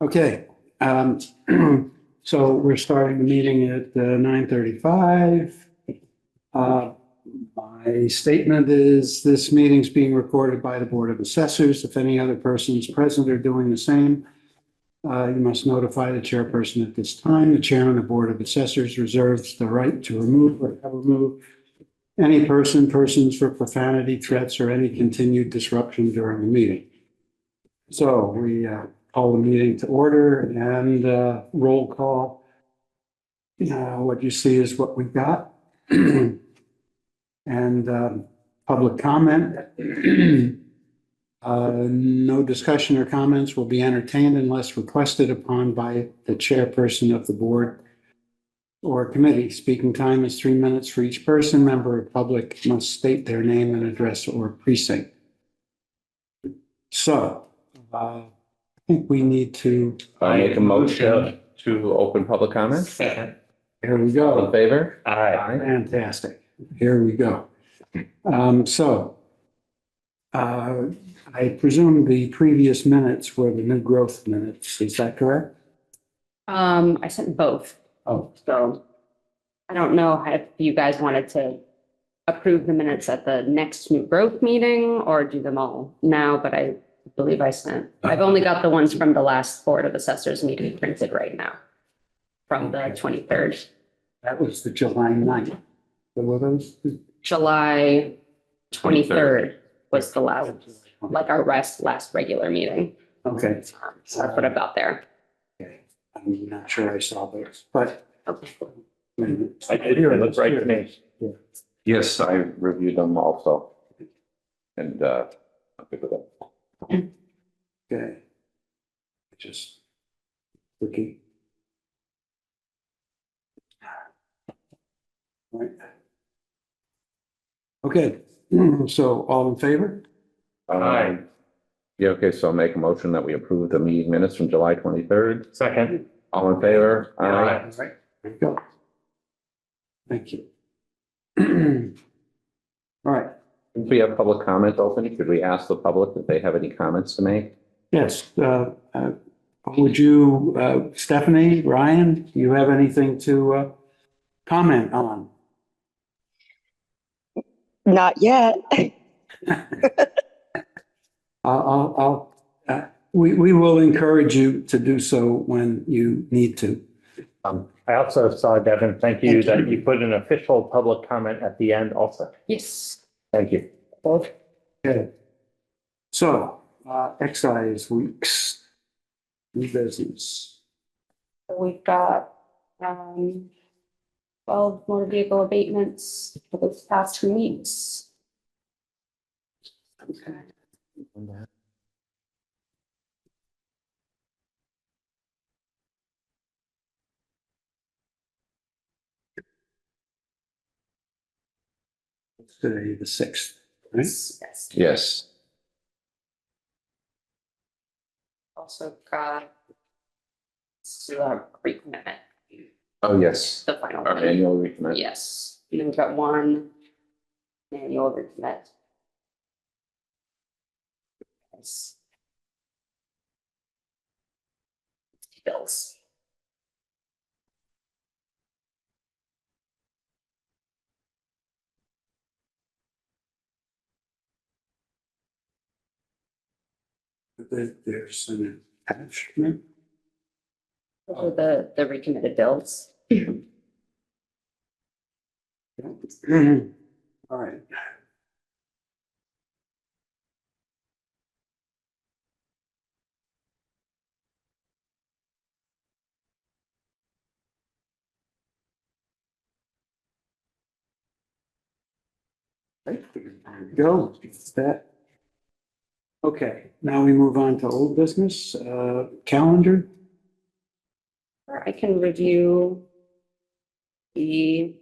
Okay, so we're starting the meeting at 9:35. My statement is this meeting's being recorded by the Board of Assessors. If any other person is present or doing the same, you must notify the chairperson at this time. The chairman of the Board of Assessors reserves the right to remove or have removed any persons for profanity, threats, or any continued disruption during the meeting. So we call the meeting to order and roll call. What you see is what we've got. And public comment. No discussion or comments will be entertained unless requested upon by the chairperson of the board or committee. Speaking time is 3 minutes for each person. Member of public must state their name and address or precinct. So I think we need to. I make a motion to open public comment. Here we All in go. favor? Aye. Fantastic. Here we go. I presume the previous minutes were the new growth minutes. Is that correct? I sent both, Oh, so I don't know if you guys wanted to approve the minutes at the next new growth meeting or do them all now, but I believe I've only got the ones from the last Board of Assessors meeting printed right now from the 23rd. that was the July 9th. So were those? July 23rd was the last, like our last regular meeting. Okay. So that's what I've got there. Okay. I'm not sure I saw those, but. Okay. I did, it looked right to me. Yes, I reviewed them also. And I'm good with them. Okay. Just looking. All right. Okay, so all in favor? Aye. Yeah, okay, so I'll make a motion that we approve the meeting minutes from July 23rd. Second. All in favor? All right, there you go. Thank you. All right, If we have public comment open, could we ask the public if they have any comments to make? yes, would you, Stephanie, Ryan, do you have anything to comment on? Not yet. We will encourage you to do so when you need to. I also saw, Devin, thank you that you put an official public comment at the end also. Yes. Thank you. Okay. So, excise weeks, new business. So we've got 12 motor vehicle abatements for the past 2 weeks. Okay. It's today, the 6th, right? Yes. Yes. Also got recommitment, Oh, yes. the final Our one. annual recommend. Yes, and then we've got one manual recommit. Yes. Bills. There's an attachment. Those are the recommitted bills. All right. Right, there we go. That. Okay, now we move on to old business, calendar. I can review the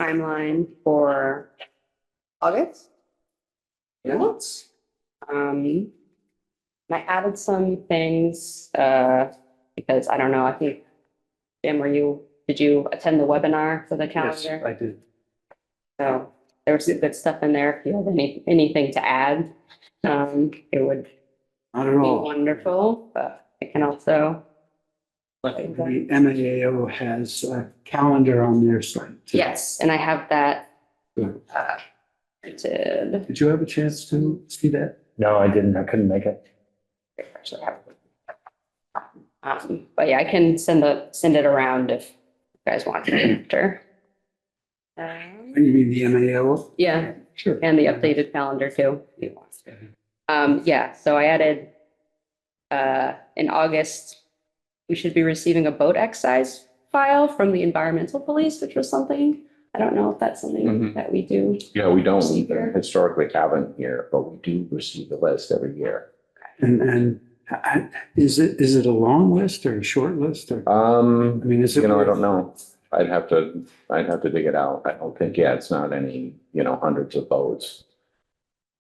timeline for August. Yes. I added some things, because I don't know, I think, Jim, did you attend the webinar for the Yes, calendar? I did. So there was some good stuff in there. If you have anything to add, it would Not at be all. wonderful, but I can also, The MAAO has a calendar on their site. too. yes, and I have that Good. printed. Did you have a chance to see that? No, I didn't. I couldn't make it. Actually, I have but yeah, I can send it around if you guys want to after. You mean the MAAO? Yeah, Sure. and the updated calendar too, if you want. Yeah, so I added, in August, we should be receiving a boat excise file from the environmental police, which was something, I don't know if that's something Mhm. that we do. Yeah, we don't Procedure. historically haven't here, but we do receive the list every year. And is it a long list or a short list or, I mean, is it? I don't know. I'd have to dig it out. I don't think, it's not any, hundreds of boats.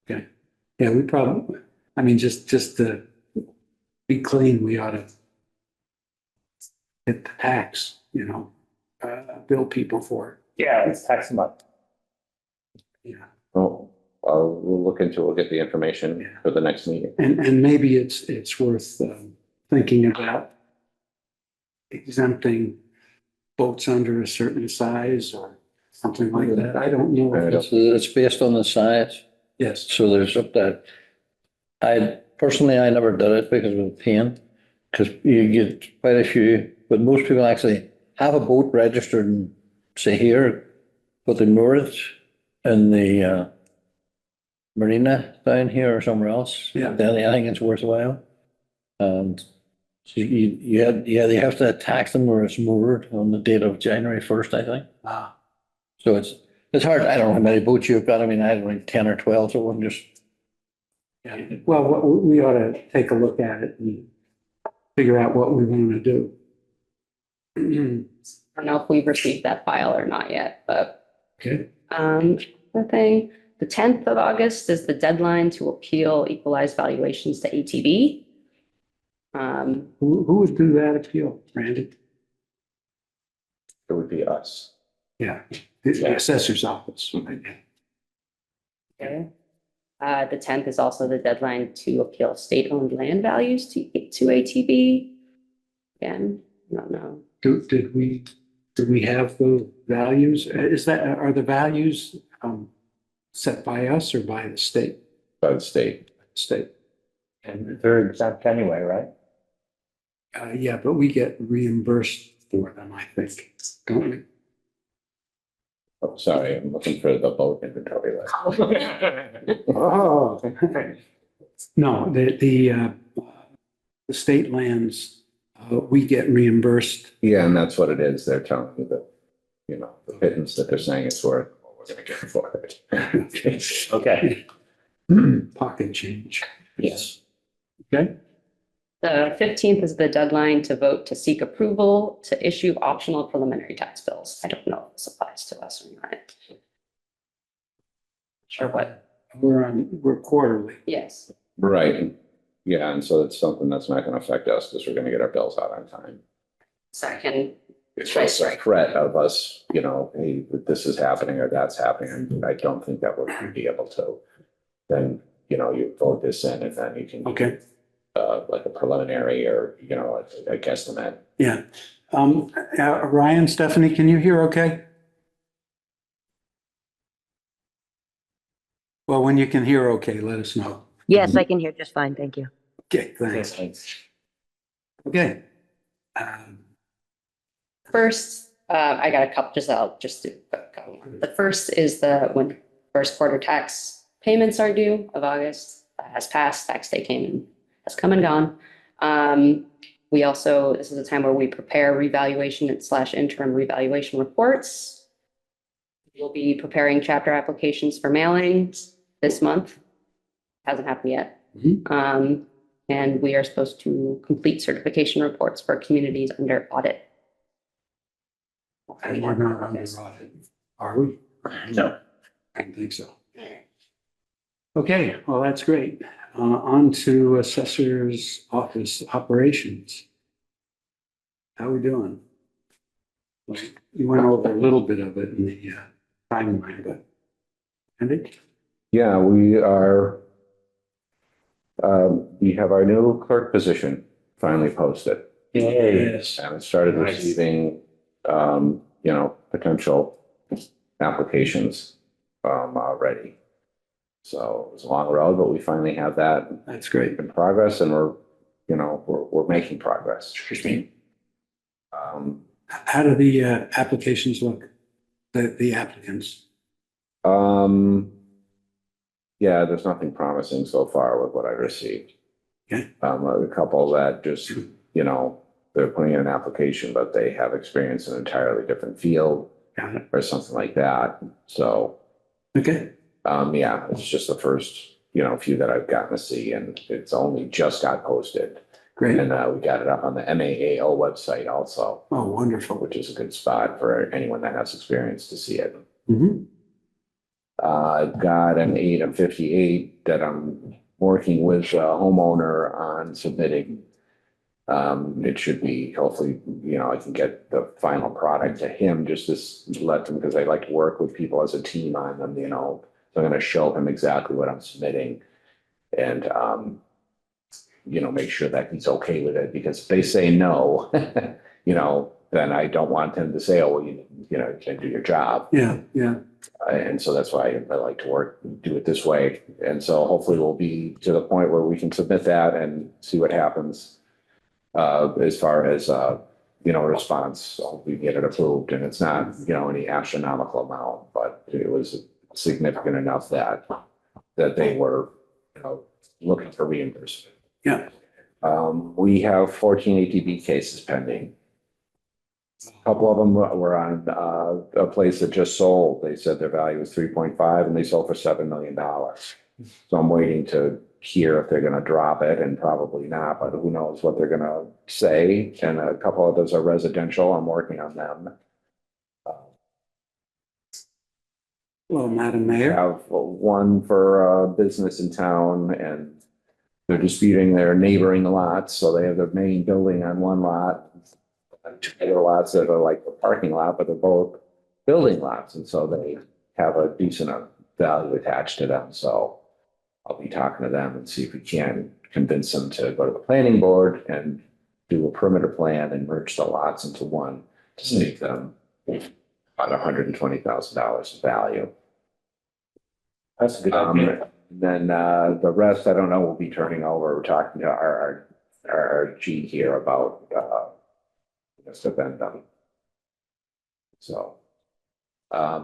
Yeah, we probably, I mean, just to be clean, we ought to hit the tax, bill people for Yeah, it's tax them up. it. Yeah. Oh, we'll get the information Yeah. for the next meeting. And maybe it's worth thinking about exempting boats under a certain size or something like that. I don't know. if it's- It's based on the size, Yes, so there's up that. I never did it because of the pain, because you get quite a few, but most people actually have a boat registered and say here, but they moor it in the marina down here or somewhere else. Yeah. Then I think it's worthwhile. And so you have to tax them where it's moored on the date of January 1st, I think. Ah, So it's hard. I don't know how many boats you've got. I mean, I had like 10 or 12, so it wouldn't just. yeah. Well, we ought to take a look at it and figure out what we want to do. I don't know if we've received that file or not yet, but, Okay, the 10th of August is the deadline to appeal equalized valuations to ATB. who would do that appeal, Randy? It would be us. Yeah, the assessor's office. Okay. The 10th is also the deadline to appeal state-owned land values to ATB. Again, I don't know. Did we have the values? Are the values set by us or by the state? By the state. State. And they're exempt anyway, right? Yeah, but we get reimbursed for them, I think, don't we? Oh, sorry, I'm looking for the boat inventory list. Oh. No, the state lands, we get reimbursed. Yeah, and that's what it is. They're telling you that, the pittance that they're saying it's worth, what we're gonna get for it. Okay. Pocket change. Yes. Okay, The 15th is the deadline to vote to seek approval to issue optional preliminary tax bills. I don't know if this applies to us or not. Sure what, we're quarterly. yes. Right. Yeah, and so it's something that's not gonna affect us because we're gonna get our bills out on time. So I can, It's just a threat of us, hey, this is happening or that's happening. I don't think that we're gonna be able to. Then, you vote this in and then you can. Okay, Like a preliminary or, a guesstimate. yeah. Ryan, Stephanie, can you hear okay? Well, when you can hear okay, let us know. Yes, I can hear just fine. Thank you. Okay, thanks. Okay. first, I got a couple, I'll just do a couple more. The first is when first quarter tax payments are due of August. That has passed, tax day has come and gone. We also, this is a time where we prepare revaluation / interim revaluation reports. We'll be preparing chapter applications for mailing this month. Hasn't happened yet. And we are supposed to complete certification reports for communities under audit. And we're not under audit, are we? No. I don't think so. Okay, well, that's great. On to assessor's office operations. How we doing? You went over a little bit of it in the timeline, but Andy? Yeah, we are, we have our new clerk position finally posted. Yay. And it started Nice. receiving, potential applications, already. So it was a long road, but we finally have that That's great. in progress and we're making progress. Um, How do the applications look? The applicants? yeah, there's nothing promising so far with what I received. Okay. A couple that just, they're putting in an application, but they have experience in an entirely different field Got it. or something like that. So, Okay. yeah, it's just the first, few that I've gotten to see, and it's only just got posted. Great. And we got it up on the MAAO website also, Oh, wonderful. which is a good spot for anyone that has experience to see it. Mhm. I've got an 8 of 58 that I'm working with a homeowner on submitting. It should be, hopefully, I can get the final product to him just to let them, because I like to work with people as a team on them, So I'm going to show him exactly what I'm submitting and, make sure that he's okay with it, because if they say no, then I don't want them to say, oh, well, you can't do your job. Yeah, yeah. And so that's why I like to do it this way. And so hopefully we'll be to the point where we can submit that and see what happens. As far as, response, we get it approved, and it's not, any astronomical amount, but it was significant enough that they were, looking for reimbursement. Yeah. We have 14 ATV cases pending. A couple of them were on a place that just sold. They said their value was 3.5 and they sold for $7 million. So I'm waiting to hear if they're going to drop it, and probably not, but who knows what they're going to say. And a couple of those are residential. I'm working on them. Well, Madam I Mayor. have one for a business in town, and they're disputing their neighboring lots. So they have their main building on one lot, and two other lots that are like a parking lot, but they're both building lots. And so they have a decent value attached to them. So I'll be talking to them and see if we can convince them to go to the planning board and do a perimeter plan and merge the lots into one to save them about $120,000 in value. That's a good idea. Then the rest, I don't know, we'll be turning over. We're talking to our G here about this event. So I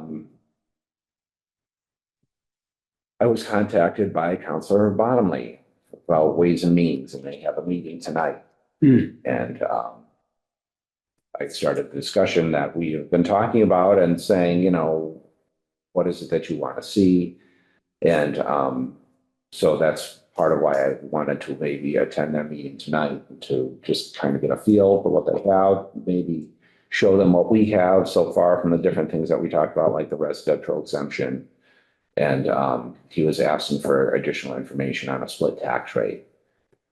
was contacted by Councilor Bottomley about Ways and Means, and they have a meeting tonight. And I started the discussion that we have been talking about and saying, what is it that you want to see? And so that's part of why I wanted to maybe attend their meeting tonight, to just kind of get a feel for what they have, maybe show them what we have so far from the different things that we talked about, like the residential exemption. And he was asking for additional information on a split tax rate.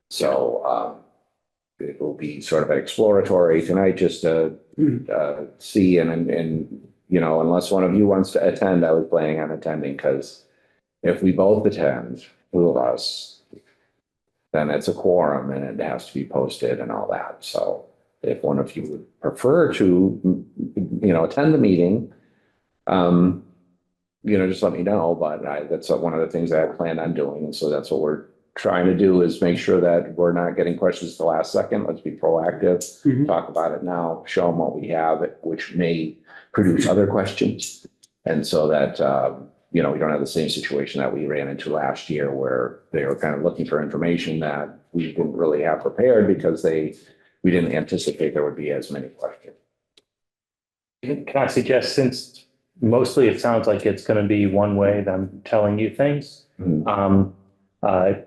So it will be sort of exploratory tonight, just to see, and unless one of you wants to attend, I was planning on attending, because if we both attend, two of us, then it's a quorum and it has to be posted and all that. So if one of you would prefer to, attend the meeting, just let me know. But that's one of the things I plan on doing. And so that's what we're trying to do, is make sure that we're not getting questions at the last second. Let's be proactive, talk about it now, show them what we have, which may produce other questions. And so that, we don't have the same situation that we ran into last year, where they were kind of looking for information that we didn't really have prepared, because we didn't anticipate there would be as many questions. Can I suggest, since mostly it sounds like it's going to be one way that I'm telling you things. I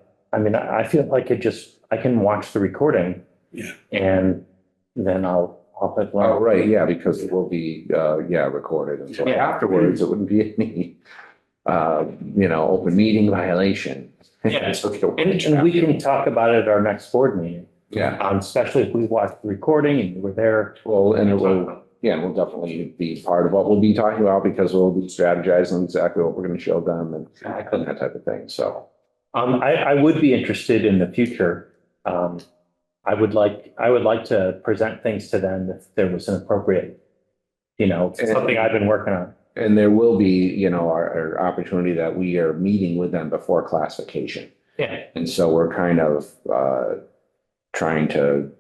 feel like I can watch the recording. Yeah. And then I'll put. Oh, right, yeah, because it will be, recorded. And so afterwards, it wouldn't be any, open meeting violation. Yeah. It's okay to watch And we after. can talk about it at our next board meeting. Yeah, Especially if we watch the recording and you were there. well, and it will, we'll definitely be part of what we'll be talking about, because we'll be strategizing exactly what we're going to show them and that type of thing. So I would be interested in the future, I would like to present things to them if there was an appropriate, something I've been working on. And there will be, our opportunity that we are meeting with them before classification. Yeah. And so we're kind of trying to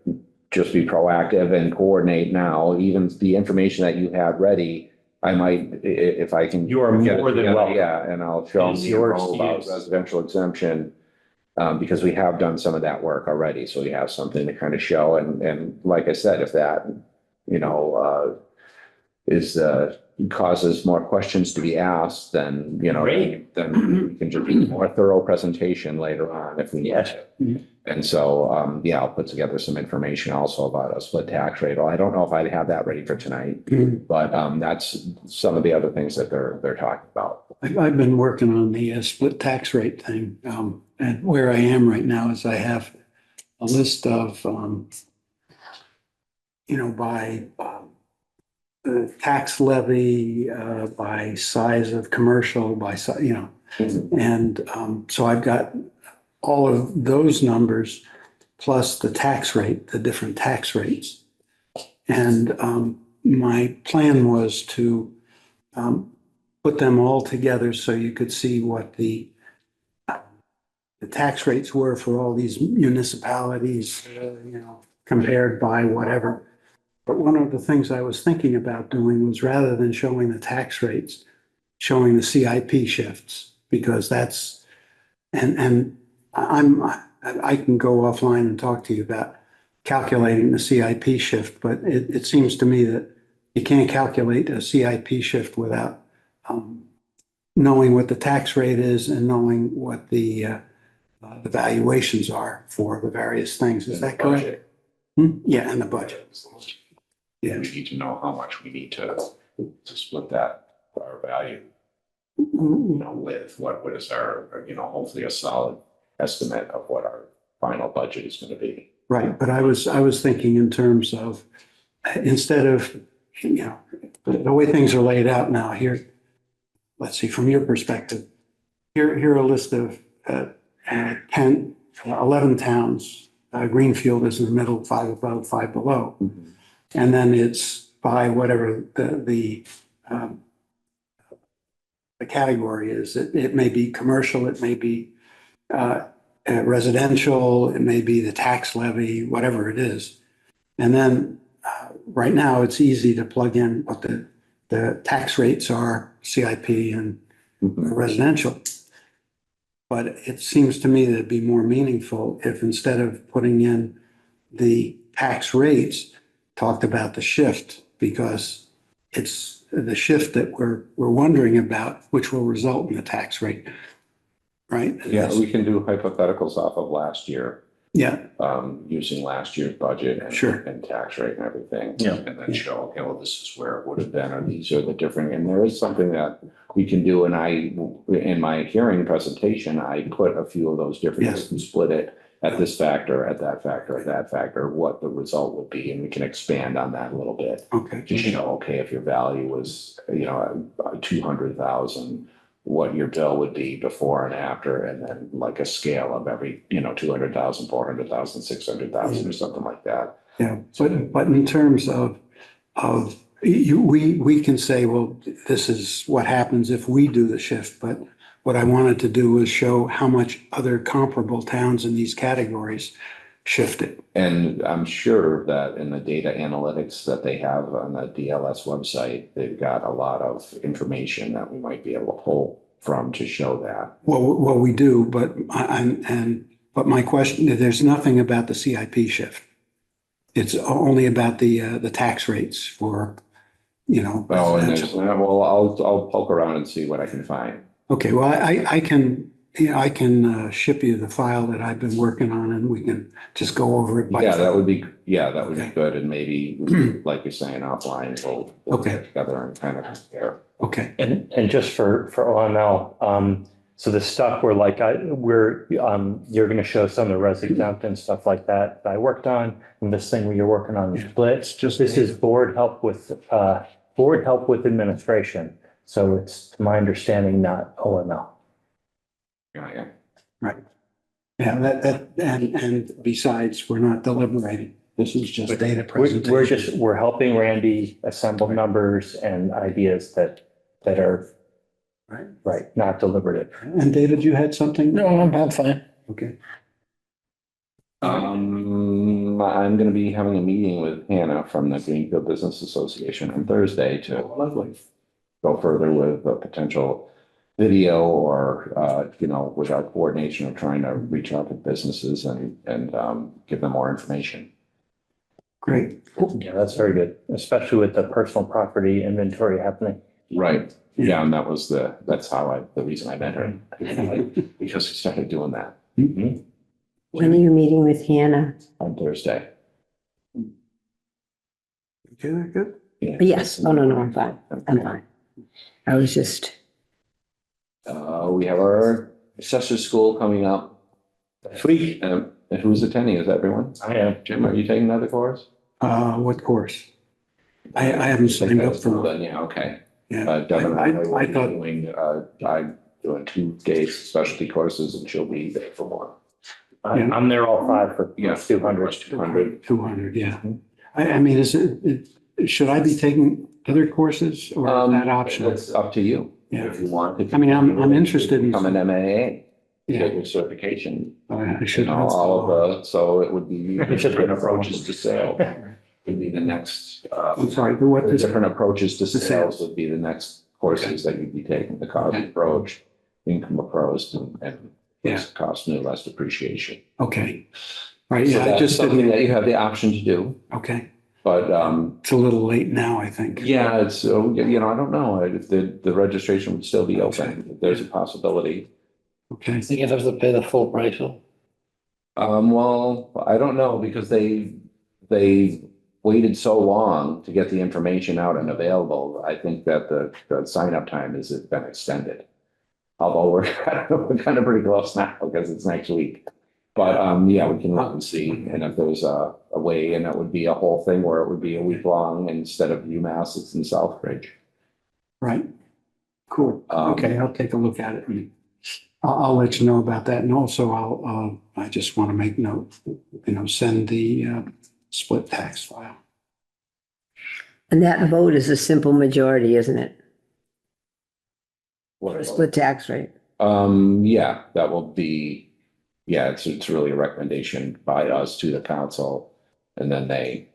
just be proactive and coordinate now. Even the information that you have ready, I might, if I can. You are get it more than together, welcome. Yeah, and I'll show them It's the yours info to about use. residential exemption. Because we have done some of that work already, so we have something to kind of show. And like I said, if that, is causes more questions to be asked, then, Great. then we can just do a more thorough presentation later on if we need Yes. to. And so, I'll put together some information also about a split tax rate. Well, I don't know if I'd have that ready for tonight, but that's some of the other things that they're talking about. I've been working on the split tax rate thing. And where I am right now is I have a list of, by tax levy, by size of commercial, and so I've got all of those numbers plus the tax rate, the different tax rates. And my plan was to put them all together so you could see what the tax rates were for all these municipalities, compared by whatever. But one of the things I was thinking about doing was rather than showing the tax rates, showing the CIP shifts, because that's, and I can go offline and talk to you about calculating the CIP shift, but it seems to me that you can't calculate a CIP shift without knowing what the tax rate is and knowing what the valuations are for the various things. Is that correct? Yeah, and the budget. Yeah. We need to know how much we need to split that, our value, with what is our, hopefully a solid estimate of what our final budget is going to be. Right, but I was thinking in terms of, instead of, the way things are laid out now here, let's see, from your perspective, here are a list of 11 towns. Greenfield is in the middle, 5 above, 5 below. And then it's by whatever the category is. It may be commercial, it may be residential, it may be the tax levy, whatever it is. And then right now it's easy to plug in what the tax rates are, CIP and residential. But it seems to me that it'd be more meaningful if instead of putting in the tax rates, talked about the shift, because it's the shift that we're wondering about, which will result in the tax rate, right? Yeah, we can do hypotheticals off of last year, Yeah, using last year's budget and, Sure. and tax rate and everything. Yeah. And then show, okay, well, this is where it would have been, or these are the different, and there is something that we can do. And in my hearing presentation, I put a few of those differences Yes. and split it at this factor, at that factor, at that factor, what the result would be. And we can expand on that a little bit. okay. To show, okay, if your value was, 200,000, what your bill would be before and after, and then like a scale of every, 200,000, 400,000, 600,000 or something like that. Yeah, but in terms of we can say, well, this is what happens if we do the shift, but what I wanted to do was show how much other comparable towns in these categories shifted. And I'm sure that in the data analytics that they have on the DLS website, they've got a lot of information that we might be able to pull from to show that. Well, we do, but but my question, there's nothing about the CIP shift. It's only about the tax rates for, Oh, and there's, residential. well, I'll poke around and see what I can find. Okay, well, I can, I can ship you the file that I've been working on and we can just go over it. Yeah, that would be Okay. good. And maybe, like you're saying, offline, we'll Okay. get together and kind of compare. Okay, And just for OML, so the stuff where you're going to show some of the res exempt and stuff like that I worked on, and this thing where you're working on the splits, this is board help with administration. So it's, to my understanding, not OML. Yeah. right. Yeah, and besides, we're not deliberating. This is just data presentation. We're helping Randy assemble numbers and ideas that are Right. not deliberative. And David, you had something? No, I'm fine. Okay. I'm gonna be having a meeting with Hannah from the Greenfield Business Association on Thursday to go further with a potential video or, with our coordination of trying to reach out to businesses and give them more information. Great. Yeah, that's very good, especially with the personal property inventory happening. Right. Yeah, and that's the reason I met her. Because we started doing that When are you meeting with Hannah? on Thursday. Okay, that good? Yeah. Yes. Oh, no, I'm fine. I'm fine. I was just, We have our assessor school coming up next week. And who's attending? Is everyone? I am. Jim, are you taking another course? What course? I haven't signed up for one. Yeah, okay. Yeah. Devin and I will I be thought, I'm doing 2 days specialty courses and she'll be there for one. I'm there all 5 for Yeah, 200. 200, yeah. I mean, should I be taking other courses or is that optional? It's up to you. Yeah. If you want. I mean, I'm interested in. Become an MAA, Yeah, get your certification, I should. so it would be different approaches to sales. Would be the next, I'm sorry, what the is, different approaches to sales. sales would be the next courses that you'd be taking, the cost approach, income approach, and Yeah. cost and less depreciation. okay. Right, So yeah, I that's just something didn't, that you have the option to do, okay. but, It's a little late now, I think. yeah, it's, I don't know, if the registration would still be open, there's a possibility. Okay, I think you'd have to pay the full price. Though. Well, I don't know, because they waited so long to get the information out and available. I think that the sign up time has been extended. Although we're kind of pretty close now because it's next week. But, yeah, we can look and see. And if there's a way, and it would be a whole thing where it would be a week long instead of UMass, it's in Southbridge. right. Cool. Okay, I'll take a look at it and I'll let you know about that. And also I just want to make note, send the split tax file. and that vote is a simple majority, isn't it? For a split tax rate. Yeah, that will be, yeah, it's really a recommendation by us to the council. And then it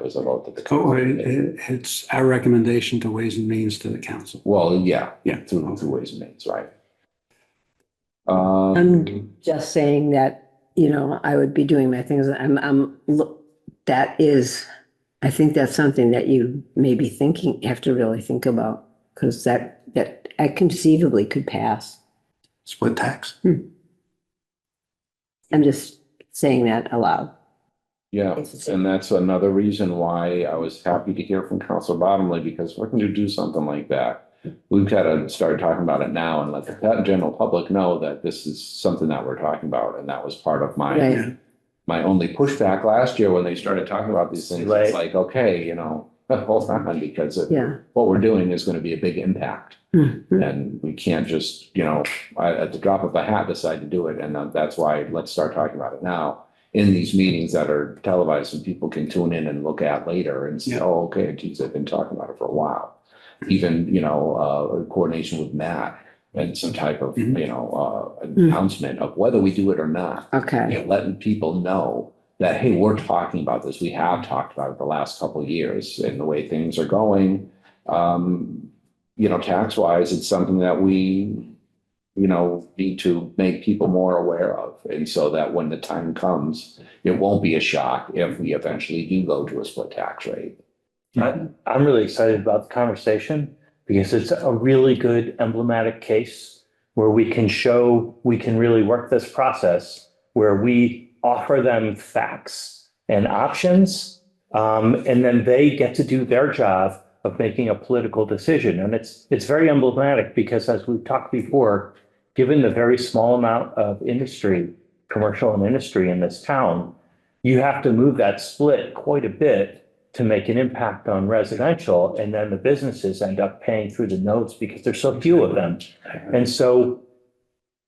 was a vote that the Oh, council. it's our recommendation to Ways and Means to the council. Well, yeah, Yeah. through Ways and Means, right? I'm just saying that, I would be doing my things. I think that's something that you may be have to really think about, because that I conceivably could pass. Split tax. I'm just saying that aloud. Yeah, and that's another reason why I was happy to hear from Councilor Bottomley, because we're going to do something like that. We've got to start talking about it now and let the general public know that this is something that we're talking about. And that was part of my Right. my only pushback last year when they started talking about these things. Right. It's like, okay, hold on, because Yeah. what we're doing is going to be a big impact. Mhm. And we can't just, at the drop of a hat decide to do it. And that's why let's start talking about it now in these meetings that are televised and people can tune in and look at later and say, Yeah. oh, okay, geez, I've been talking about it for a while. Even, coordination with Matt and some type of, announcement of whether we do it or not. Okay. Letting people know that, hey, we're talking about this. We have talked about it the last couple of years and the way things are going. Tax wise, it's something that we, need to make people more aware of. And so that when the time comes, it won't be a shock if we eventually do go to a split tax rate. I'm really excited about the conversation because it's a really good emblematic case where we can really work this process where we offer them facts and options. And then they get to do their job of making a political decision. And it's very emblematic because, as we've talked before, given the very small amount of industry, commercial and industry in this town, you have to move that split quite a bit to make an impact on residential. And then the businesses end up paying through the nose because there's so few of them. And so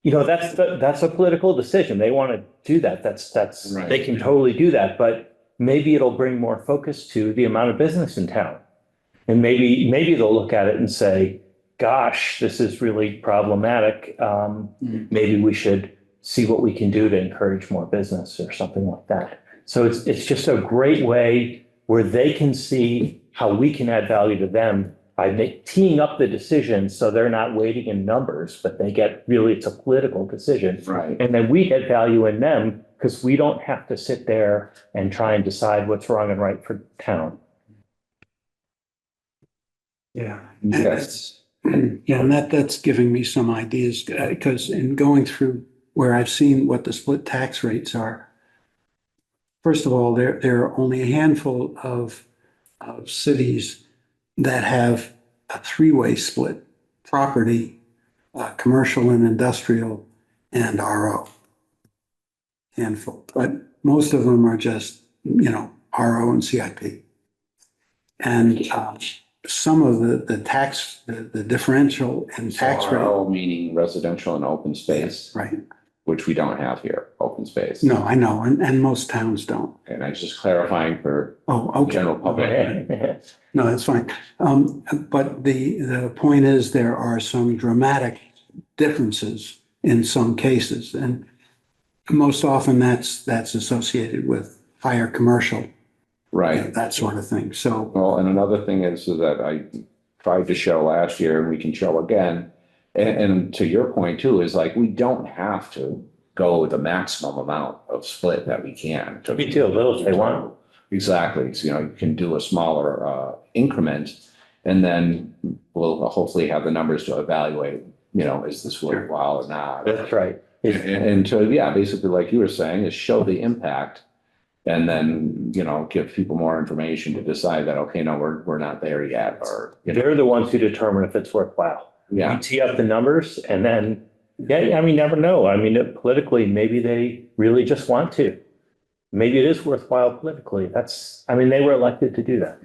that's a political decision. They want to do that. That's, Right. they can totally do that, but maybe it'll bring more focus to the amount of business in town. And maybe they'll look at it and say, gosh, this is really problematic. Maybe we should see what we can do to encourage more business or something like that. So it's just a great way where they can see how we can add value to them by teeing up the decision so they're not waiting in numbers, but they get really, it's a political decision. Right. And then we get value in them because we don't have to sit there and try and decide what's wrong and right for town. Yeah. Yes. Yeah, and that's giving me some ideas, because in going through where I've seen what the split tax rates are, first of all, there are only a handful of cities that have a three-way split: property, commercial and industrial, and RO. Handful, but most of them are just, RO and CIP. And some of the tax, the differential in tax rate. RO meaning residential and open space, Right. which we don't have here, open space. No, I know, and most towns don't. And I was just clarifying for Oh, the okay. general public. No, that's fine. But the point is, there are some dramatic differences in some cases, and most often that's associated with higher commercial, Right. that sort of thing. So, Well, and another thing is that I tried to show last year, and we can show again, and to your point too, is like, we don't have to go with the maximum amount of split that we can. We do a little if they want. Exactly. So, you can do a smaller increment, and then we'll hopefully have the numbers to evaluate, is this worthwhile or not? That's right. And so, yeah, basically, like you were saying, is show the impact. And then, give people more information to decide that, okay, no, we're not there yet, or, They're the ones who determine if it's worthwhile. yeah. We tee up the numbers and then, never know. Politically, maybe they really just want to. Maybe it is worthwhile politically. They were elected to do that.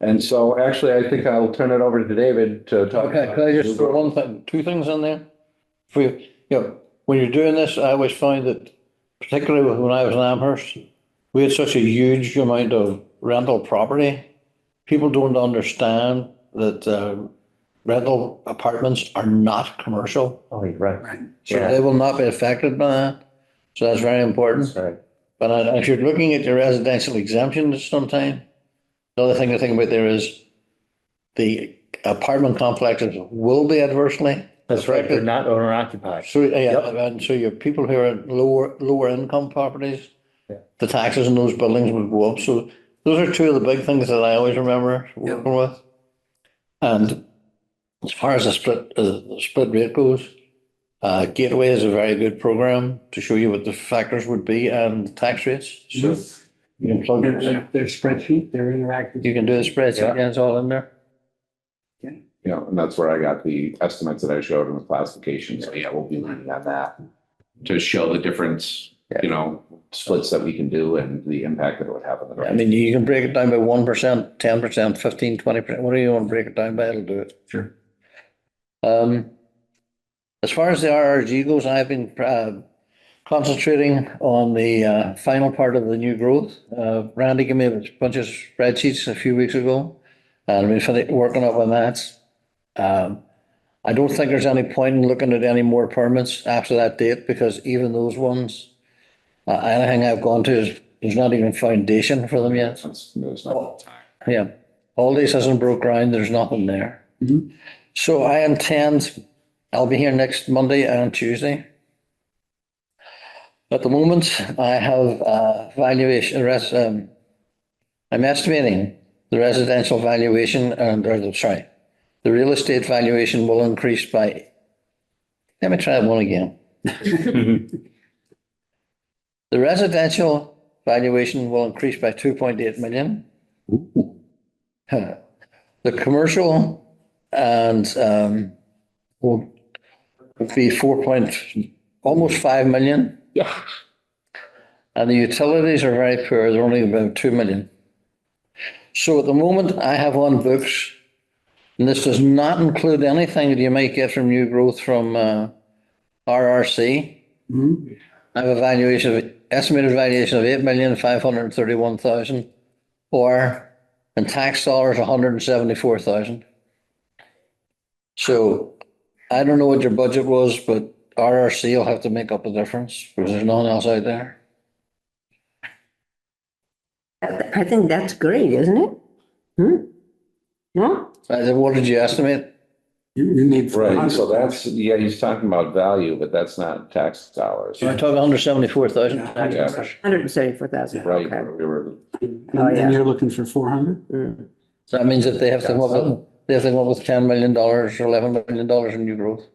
And so actually, I think I'll turn it over to David to talk. Okay, can I just throw one thing, two things in there? For you, when you're doing this, I always find that, particularly when I was in Amherst, we had such a huge amount of rental property. People don't understand that rental apartments are not commercial, Oh, you're right. so they will not be affected by that. So that's very important. That's right. But if you're looking at your residential exemption sometime, the other thing to think about there is the apartment complexes will be adversely. That's right. They're affected. not owner occupied. So, yeah, Yep. and so your people who are in lower income properties, the taxes in those buildings will go up. So those are two of the big things that I always remember working with. And as far as the split rate goes, Gateway is a very good program to show you what the factors would be and tax rates. So you can plug it in. their spreadsheet, their interactive. You can do the spreadsheet, yeah, it's all in there. And that's where I got the estimates that I showed in the classification. So yeah, we'll be leaning on that to show the difference, splits that we can do and the impact that it would have on the. I mean, you can break it down by 1%, 10%, 15, 20%, whatever you want to break it down by, it'll do it. Sure. As far as the RRG goes, I've been concentrating on the final part of the new growth. Randy gave me a bunch of spreadsheets a few weeks ago, and we've been working up on that. I don't think there's any point in looking at any more permits after that date, because even those ones, anything I've gone to is there's not even foundation for them yet. There's no time. Yeah, all this hasn't broke ground. There's nothing there. Mhm. So So I intend, I'll be here next Monday and Tuesday. At the moment, I have valuation, I'm estimating the residential valuation the real estate valuation will increase by, let me try one again. The residential valuation will increase by 2.8 million. The commercial and will be almost 5 million. Yeah. And the utilities are very poor, they're only about 2 million. So at the moment I have on books, and this does not include anything that you might get from new growth from RRC. Hmm? I have a valuation of, estimated valuation of 8,531,000, or in tax dollars, 174,000. So I don't know what your budget was, but RRC will have to make up the difference because there's no one else out there. I think that's great, isn't it? No? What did you estimate? You need. Right, so that's, yeah, he's talking about value, but that's not tax dollars. You're talking 174,000. Yeah. 174,000, Right, okay. we were, And you're looking for 400? So that means that they have to come up with, $10 million or $11 million in new growth.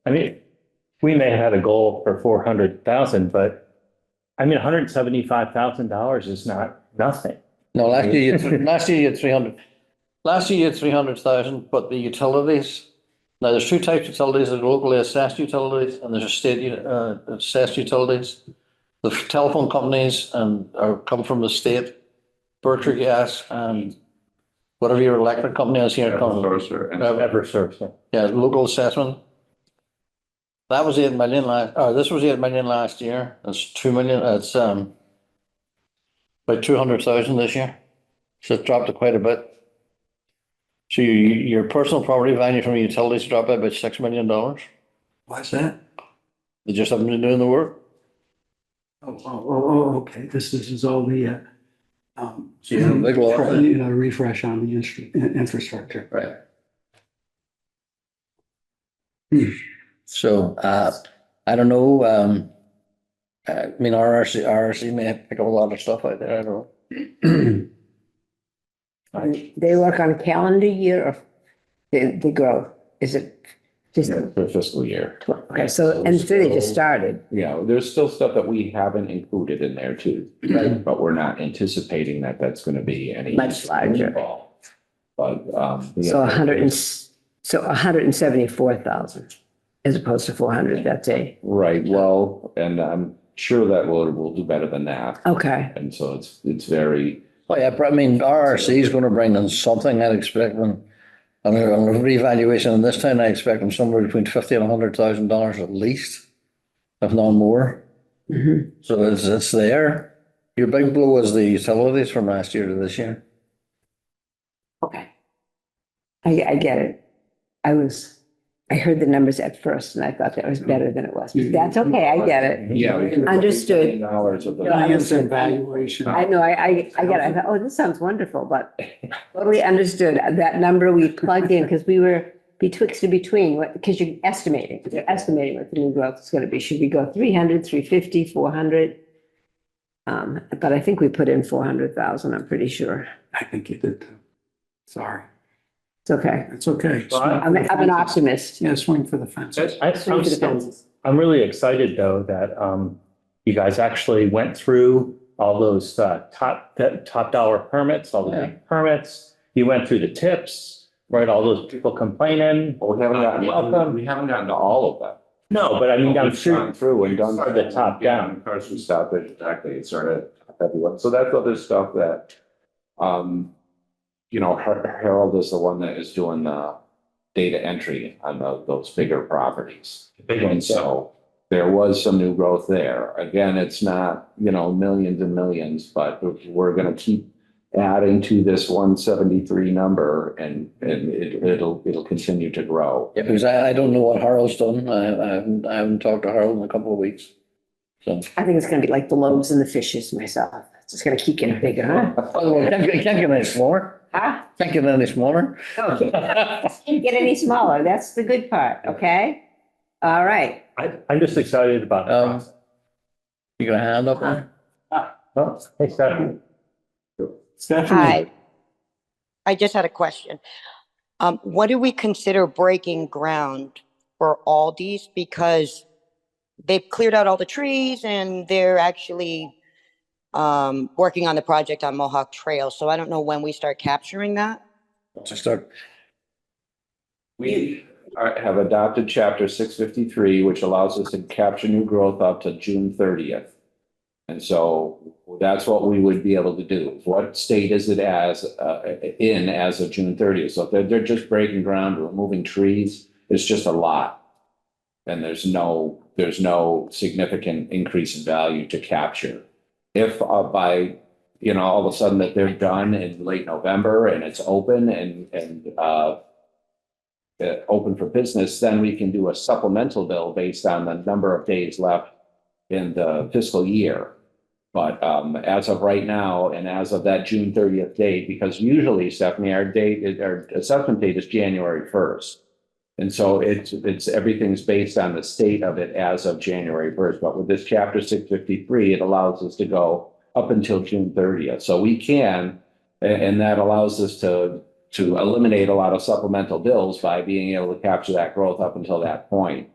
I mean, we may have had a goal for 400,000, but I mean, $175,000 is not nothing. No, last year, last year you had 300. Last year you had 300,000, but the utilities, now there's two types of utilities, there's locally assessed utilities and there's state assessed utilities. The telephone companies come from the state, Berkshire Gas and whatever your electric company is here. Eversource, yeah. Yeah, local assessment. That was 8 million this was 8 million last year. It's 2 million, it's about 200,000 this year. So it dropped quite a bit. So your personal property value from utilities dropped by about $6 million. Why's that? They just haven't been doing the work. Okay. This is all the, Big law. refresh on the infrastructure. Right. So, I don't know, I mean, RRC may pick up a lot of stuff out there, I don't know. They work on calendar year or the growth? Is it just, for fiscal year. okay, so, and so they just started. Yeah, there's still stuff that we haven't included in there too, right? But we're not anticipating that that's gonna be any. Much larger. But, So 174,000 as opposed to 400, that's a, right, well, and I'm sure that we'll do better than that. okay. And so it's very, Oh, yeah, I mean, RRC is gonna bring in something, I'd expect them, on a revaluation, and this time I expect them somewhere between $50,000 and $100,000 at least, if not more. So it's there. Your big blow was the utilities from last year to this year. Okay. I get it. I heard the numbers at first and I thought that was better than it was. That's okay, I get it. yeah. Understood. Dollars of the. No, I understand. Valuation. I know, I get it. I thought, oh, this sounds wonderful, but totally understood. That number we plugged in because we were betwixt and between, because you're estimating what the new growth is going to be. Should we go 300, 350, 400? But I think we put in 400,000, I'm pretty sure. I think you did too. Sorry. It's okay. It's okay. Well, I'm an optimist. Yeah, swing for the fences. I'm really excited though that you guys actually went through all those top dollar permits, all the big permits. You went through the tips, right? All those people complaining. Well, we haven't gotten to all of them. No, but I mean, I'm We've sure. gone through and done. Started the top down. Of course, we stopped it, exactly, it started everyone, so that's other stuff that, Harold is the one that is doing the data entry on those bigger properties. And so there was some new growth there. Again, it's not, millions and millions, but we're gonna keep adding to this 173 number and it'll continue to grow. Yeah, because I don't know what Harold's done. I haven't talked to Harold in a couple of weeks. So. I think it's going to be like the loaves and the fishes myself. It's just going to keep getting bigger, huh? Oh, well, can't get any smaller. Huh? Can't get any smaller. No, can't get any smaller. That's the good part, okay? All right. I'm just excited about the process. You got a hand up there? Oh, hey, Stephanie. Stephanie, Hi. I just had a question. What do we consider breaking ground for Aldi's? Because they've cleared out all the trees and they're actually working on the project on Mohawk Trail. So I don't know when we start capturing that. To start. We have adopted chapter 653, which allows us to capture new growth up to June 30th. And so that's what we would be able to do. What state is it as, in as of June 30th? So if they're just breaking ground, removing trees, it's just a lot. And there's no significant increase in value to capture. If by, all of a sudden that they're done in late November and it's open and open for business, then we can do a supplemental bill based on the number of days left in the fiscal year. But as of right now, and as of that June 30th date, because usually, Stephanie, our assessment date is January 1st. And so it's everything's based on the state of it as of January 1st. But with this chapter 653, it allows us to go up until June 30th. So we can, and that allows us to eliminate a lot of supplemental bills by being able to capture that growth up until that point.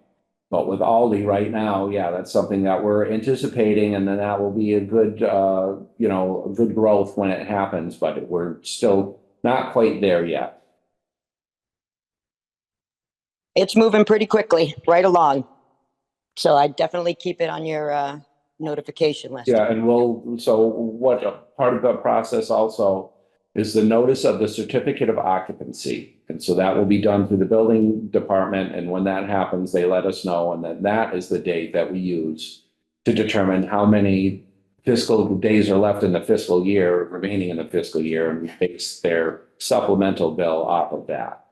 But with Aldi right now, yeah, that's something that we're anticipating, and then that will be a good, good growth when it happens, but we're still not quite there yet. It's moving pretty quickly, right along. So I definitely keep it on your notification list. Yeah, and what part of the process also is the notice of the certificate of occupancy. And so that will be done through the building department. And when that happens, they let us know. And then that is the date that we use to determine how many fiscal days are left in the fiscal year, remaining in the fiscal year, and we base their supplemental bill off of that.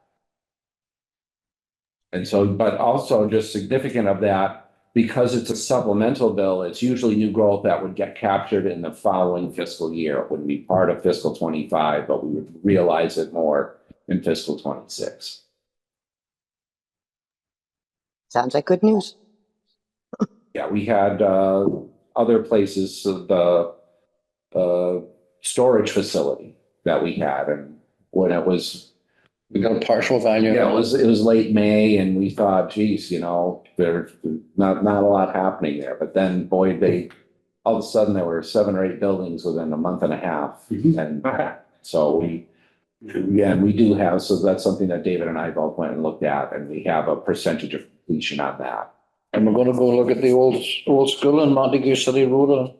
And so, but also just significant of that, because it's a supplemental bill, it's usually new growth that would get captured in the following fiscal year. It would be part of fiscal 25, but we would realize it more in fiscal 26. Sounds like good news. Yeah, we had other places, the storage facility that we had, and when it was, We got a partial value. yeah, it was late May, and we thought, geez, there's not a lot happening there. But then, boy, all of a sudden there were 7 or 8 buildings within a month and a half, and so we do have. So that's something that David and I both went and looked at, and we have a percentage of completion on that. And we're going to go look at the old school in Montague City Road on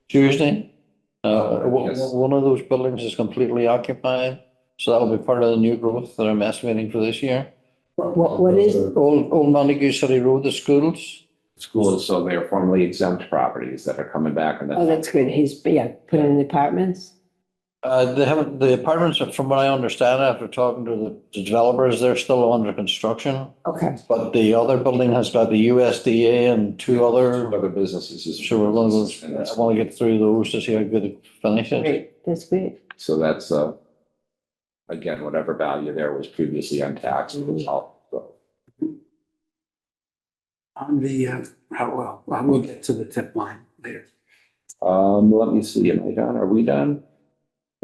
Tuesday. Yes. One of those buildings is completely occupied, so that'll be part of the new growth that I'm estimating for this year. What is, Old Montague City Road, the schools. Schools, so they're formerly exempt properties that are coming back. And oh, that's good. Put in the apartments. They haven't, the apartments, from what I understand, after talking to the developers, they're still under construction. Okay. But the other building has got the USDA and two other, businesses. so we're going to, I want to get through those to see how good it finishes. Great. That's great. So that's, again, whatever value there was previously untaxed. On the, we'll get to the tip line later. Let me see, am I done? Are we done?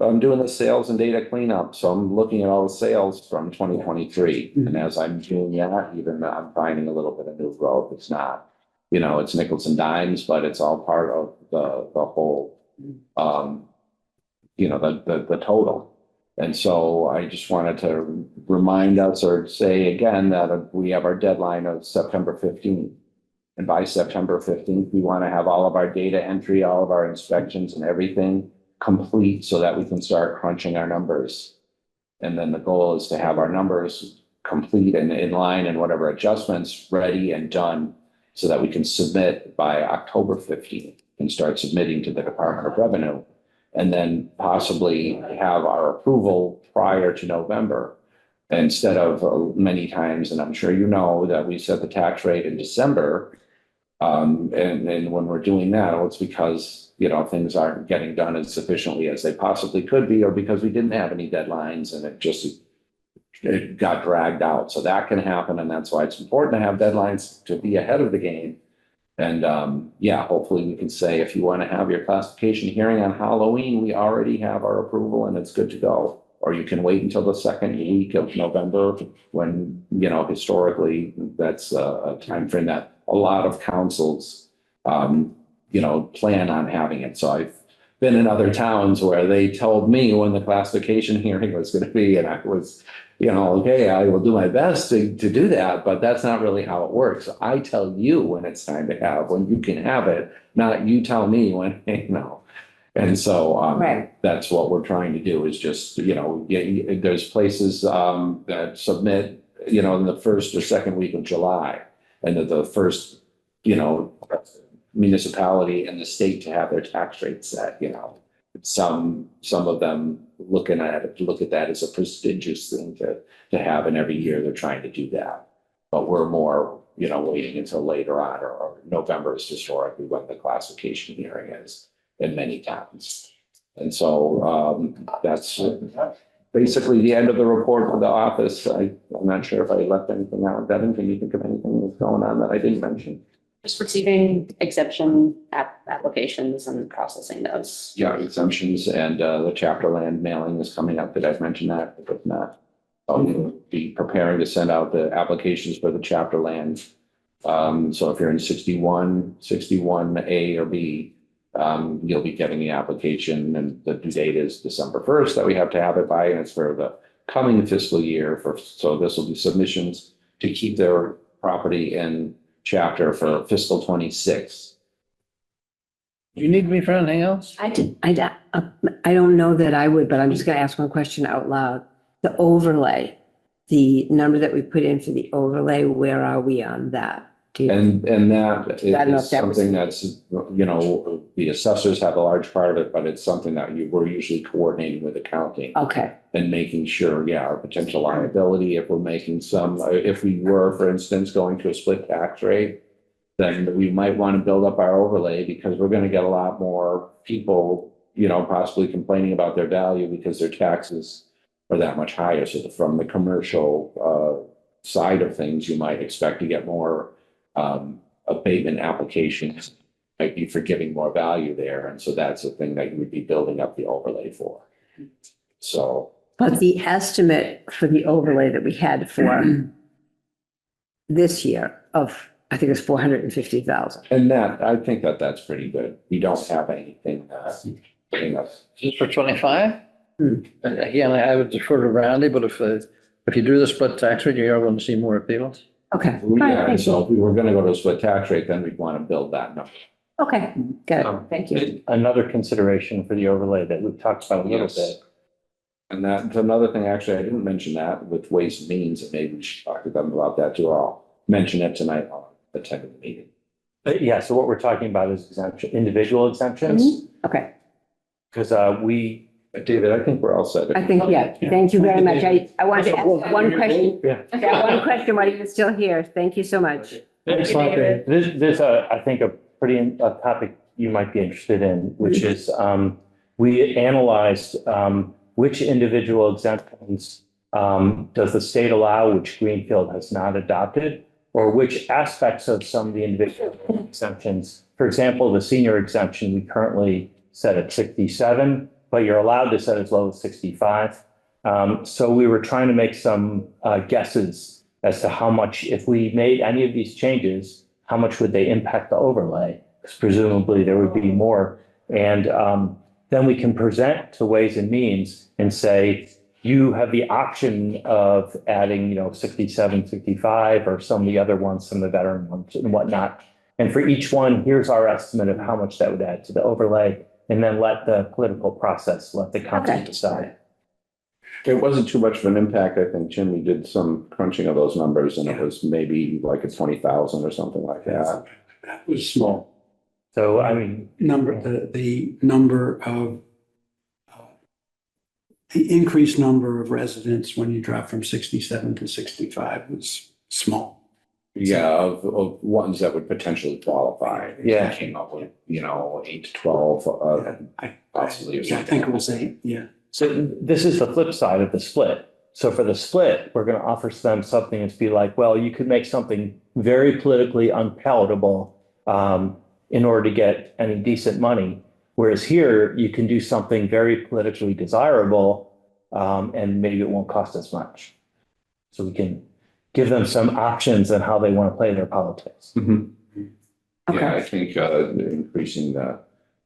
I'm doing the sales and data cleanup, so I'm looking at all the sales from 2023. And as I'm doing that, even I'm finding a little bit of new growth. It's not, it's nickels and dimes, but it's all part of the whole, the total. And so I just wanted to remind us or say again that we have our deadline of September 15th. And by September 15th, we want to have all of our data entry, all of our inspections and everything complete so that we can start crunching our numbers. And then the goal is to have our numbers complete and in line and whatever adjustments ready and done so that we can submit by October 15th and start submitting to the Department of Revenue. And then possibly have our approval prior to November instead of many times. And I'm sure that we set the tax rate in December. And when we're doing that, it's because, things aren't getting done as sufficiently as they possibly could be, or because we didn't have any deadlines and it got dragged out. So that can happen. And that's why it's important to have deadlines to be ahead of the game. And hopefully we can say, if you want to have your classification hearing on Halloween, we already have our approval and it's good to go. Or you can wait until the second week of November when, historically that's a time frame that a lot of councils, plan on having it. So been in other towns where they told me when the classification hearing was going to be, and I was, okay, I will do my best to do that, but that's not really how it works. I tell you when it's time to have, when you can have it, not you tell me when, And so Right. that's what we're trying to do is just, there's places that submit, in the first or second week of July. And the first, municipality in the state to have their tax rate set, Some of them look at that as a prestigious thing to have, and every year they're trying to do that. But we're more, waiting until later on, or November is historically when the classification hearing is in many towns. And so that's basically the end of the report for the office. I'm not sure if I left anything out. Devin, can you think of anything that's going on that I didn't mention? Just receiving exemption applications and processing those. Yeah, exemptions, and the chapter land mailing is coming up. Did I mention that? If not, I'll be preparing to send out the applications for the chapter land. So if you're in 61A or B, you'll be getting the application, and the due date is December 1st that we have to have it by, and it's for the coming fiscal year. So this will be submissions to keep their property in chapter for fiscal 26. Do you need me for anything else? I don't know that I would, but I'm just going to ask one question out loud. The overlay, the number that we put in for the overlay, where are we on that? And that I don't know is if that was- something that's, the assessors have a large part of it, but it's something that we're usually coordinating with accounting Okay, and making sure, our potential liability, if we're making if we were, for instance, going to a split tax rate, then we might want to build up our overlay, because we're going to get a lot more people, possibly complaining about their value because their taxes are that much higher. So from the commercial side of things, you might expect to get more abatement applications, might be for giving more value there. And so that's the thing that you would be building up the overlay for. So. but the estimate for the overlay that we had for this year of, I think it's 450,000. And that, I think that's pretty good. We don't have anything putting us. Is this for 25? Again, I would defer to Randy, but if you do the split tax rate, you are going to see more appeals. Okay. Yeah, Fine, so if we were going to go to a split tax rate, then we'd want to build that number. Okay, got it. Thank you. Another consideration for the overlay that we've talked about a little Yes. bit. And that's another thing, actually, I didn't mention that with Ways and Means, and maybe we should talk to them about that too. I'll mention it tonight on the time of the meeting. Yeah, so what we're talking about is individual exemptions, Okay, because we. David, I think we're all set. I think, yeah, thank you very much. I wanted to ask one question. Yeah. That one question while you're still here. Thank you so much. This, I think, a topic you might be interested in, which is, we analyzed, which individual exemptions, does the state allow, which Greenfield has not adopted, or which aspects of some of the individual exemptions. For example, the senior exemption, we currently set at 67, but you're allowed to set as low as 65. So we were trying to make some guesses as to how much, if we made any of these changes, how much would they impact the overlay? Because presumably there would be more. And then we can present to Ways and Means and say, you have the option of adding, 67, 65, or some of the other ones, some of the veteran ones and whatnot. And for each one, here's our estimate of how much that would add to the overlay. And then let the political process, let the council Okay. decide. It wasn't too much of an impact. I think Jimmy did some crunching of those numbers, and it was maybe like a 20,000 or something like that. That was small. So, I mean, The number of, the increased number of residents when you drop from 67 to 65 was small. Yeah, of ones that would potentially qualify. Yeah. They came up with, 8 to 12, possibly. I think it was 8, yeah. so this is the flip side of the split. So for the split, we're going to offer them something and be like, well, you could make something very politically unpalatable in order to get any decent money. Whereas here, you can do something very politically desirable and maybe it won't cost as much. So we can give them some options on how they want to play their politics. Mhm. Okay. Yeah, I think increasing the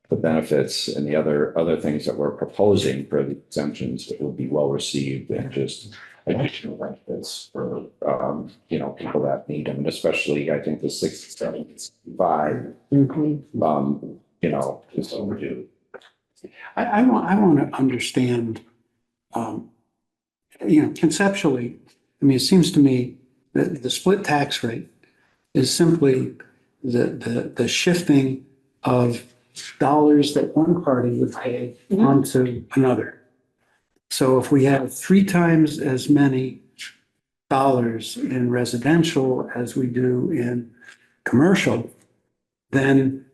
the benefits and the other things that we're proposing for the exemptions that will be well received and just additional benefits for, people that need them, and especially, I think the 67, 65, is overdue. I want to understand, conceptually, I mean, it seems to me that the split tax rate is simply the shifting of dollars that one party would pay onto another. So if we have 3 times as many dollars in residential as we do in commercial, then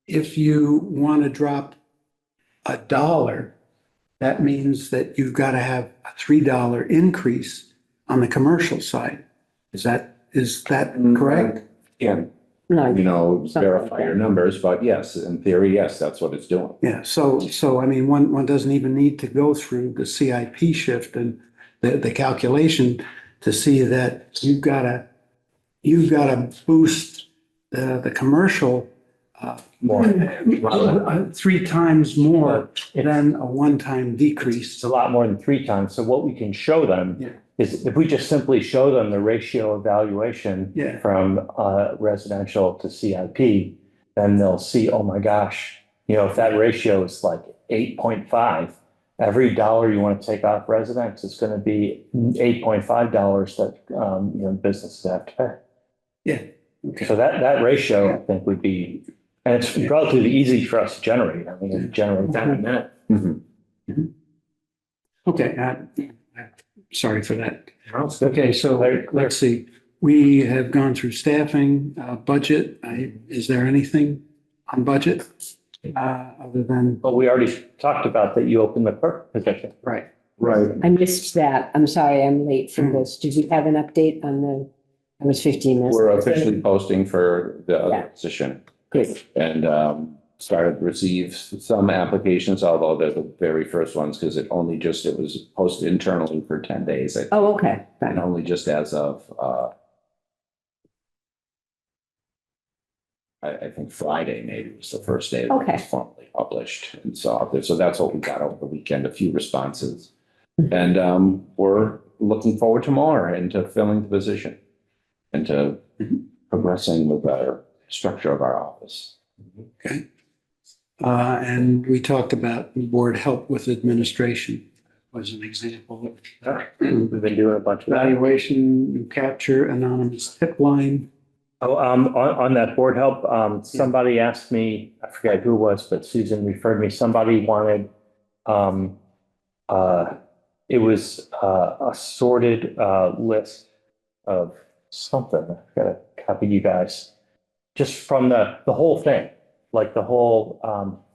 if you want to drop $1, that means that you've got to have a $3 increase on the commercial side. Is that correct? Yeah, No, verify your numbers, but yes, in theory, yes, that's what it's doing. Yeah, so I mean, one doesn't even need to go through the CIP shift and the calculation to see that you've got to boost the commercial More. 3 times more than a one-time decrease. It's a lot more than 3 times. So what we can show them Yeah. is if we just simply show them the ratio evaluation Yeah. from residential to CIP, then they'll see, oh my gosh, if that ratio is like 8.5, every dollar you want to take off residents is going to be $8.5 that businesses have to pay. Yeah. Okay. So that ratio, I think, would be, and it's relatively easy for us to generate. I mean, it generates that in a minute. Mhm. Okay, sorry for that. Okay, Okay, so let's see. We have gone through staffing, budget. Is there anything on budget other than? but we already talked about that you opened the clerk position. Right. Right. I missed that. I'm sorry, I'm late for this. Did you have an update on I was 15 minutes. We're officially posting for the other Yeah. position Good. and started to receive some applications, although they're the very first ones because it was posted internally for 10 days. Oh, okay. And only just as of, I think Friday maybe was the first day that it Okay. was formally published. And so that's what we got over the weekend, a few responses. And we're looking forward to more and to filling the position and to progressing with our structure of our office. Okay. And we talked about board help with administration was an example. We've been doing a bunch of that. Evaluation, capture, anonymous tip line. Oh, on that board help, somebody asked me, I forget who it was, but Susan referred me, somebody wanted, it was a sorted list of something. I gotta copy you guys. Just from the whole thing, like the whole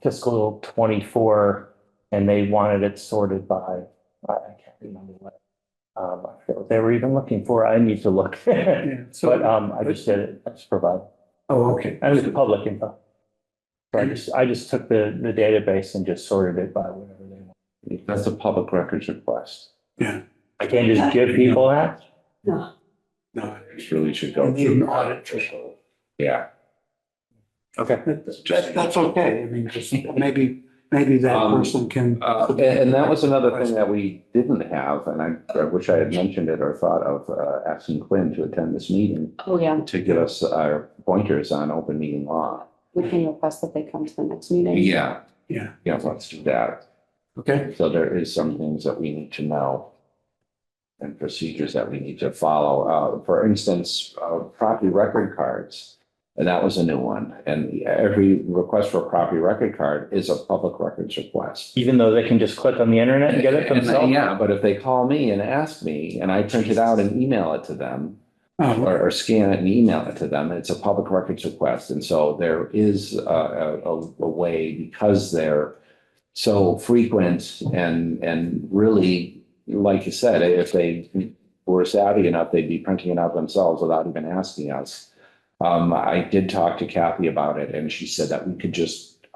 fiscal 24, and they wanted it sorted by, I can't remember what. I forget what they were even looking for. I need to look. Yeah, so- But I just did it. I just provide. Oh, okay. And it was public info. So I just took the database and just sorted it by whatever they want. That's a public records request. Yeah. I can't just give people that. No. No, It really should go you need an through. audit trail. Yeah. Okay. That's okay. I mean, just maybe that person can. And that was another thing that we didn't have, and I wish I had mentioned it or thought of asking Quinn to attend this meeting Oh, yeah. to give us our pointers on open meeting law. We can request that they come to the next meeting. Yeah, Yeah. yeah, let's do that. Okay. So there is some things that we need to know and procedures that we need to follow. For instance, property record cards. And that was a new one. And every request for a property record card is a public records request. Even though they can just click on the internet and get it And, themselves. yeah, but if they call me and ask me and I print it out and email it to them, Oh, or scan it and email it to them, it's a public records request. And so there is a way, because they're so frequent and really, like you said, if they were savvy enough, they'd be printing it out themselves without even asking us. I did talk to Kathy about it, and she said that we could just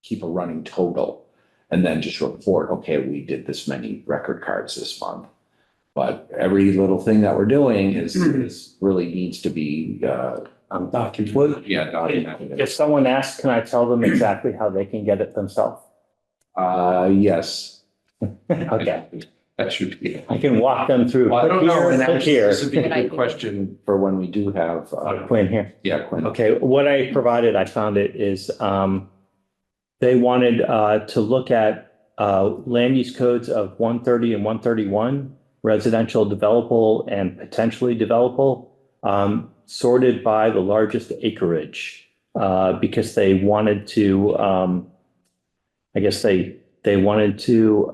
keep a running total and then just report, okay, we did this many record cards this month. But every little thing that we're doing is really needs to be Document. Yeah, documented. If someone asks, can I tell them exactly how they can get it themselves? Yes. Okay, That should be. I can walk them through. Well, I don't know, and Click actually, here. this would be a good question for when we do have, Quinn here. yeah, Quinn. Okay, what I provided, I found it is, they wanted, to look at, land use codes of 130 and 131, residential developable and potentially developable, sorted by the largest acreage, because they wanted to, I guess they wanted to,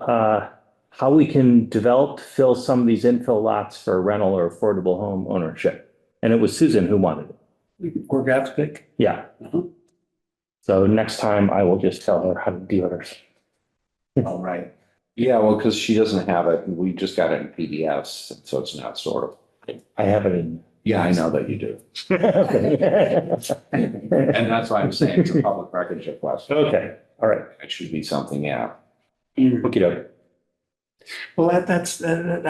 how we can develop, fill some of these infill lots for rental or affordable home ownership. And it was Susan who wanted it. Or Gapstick. Yeah. So next time I will just tell her how to do hers. All right. Yeah, well, because she doesn't have it, we just got it in PDFs, so it's not sortable. I have it in. Yeah, I know that you do. And that's why I'm saying it's a public records request. Okay, all right. It should be something, yeah. Look it up. Well, I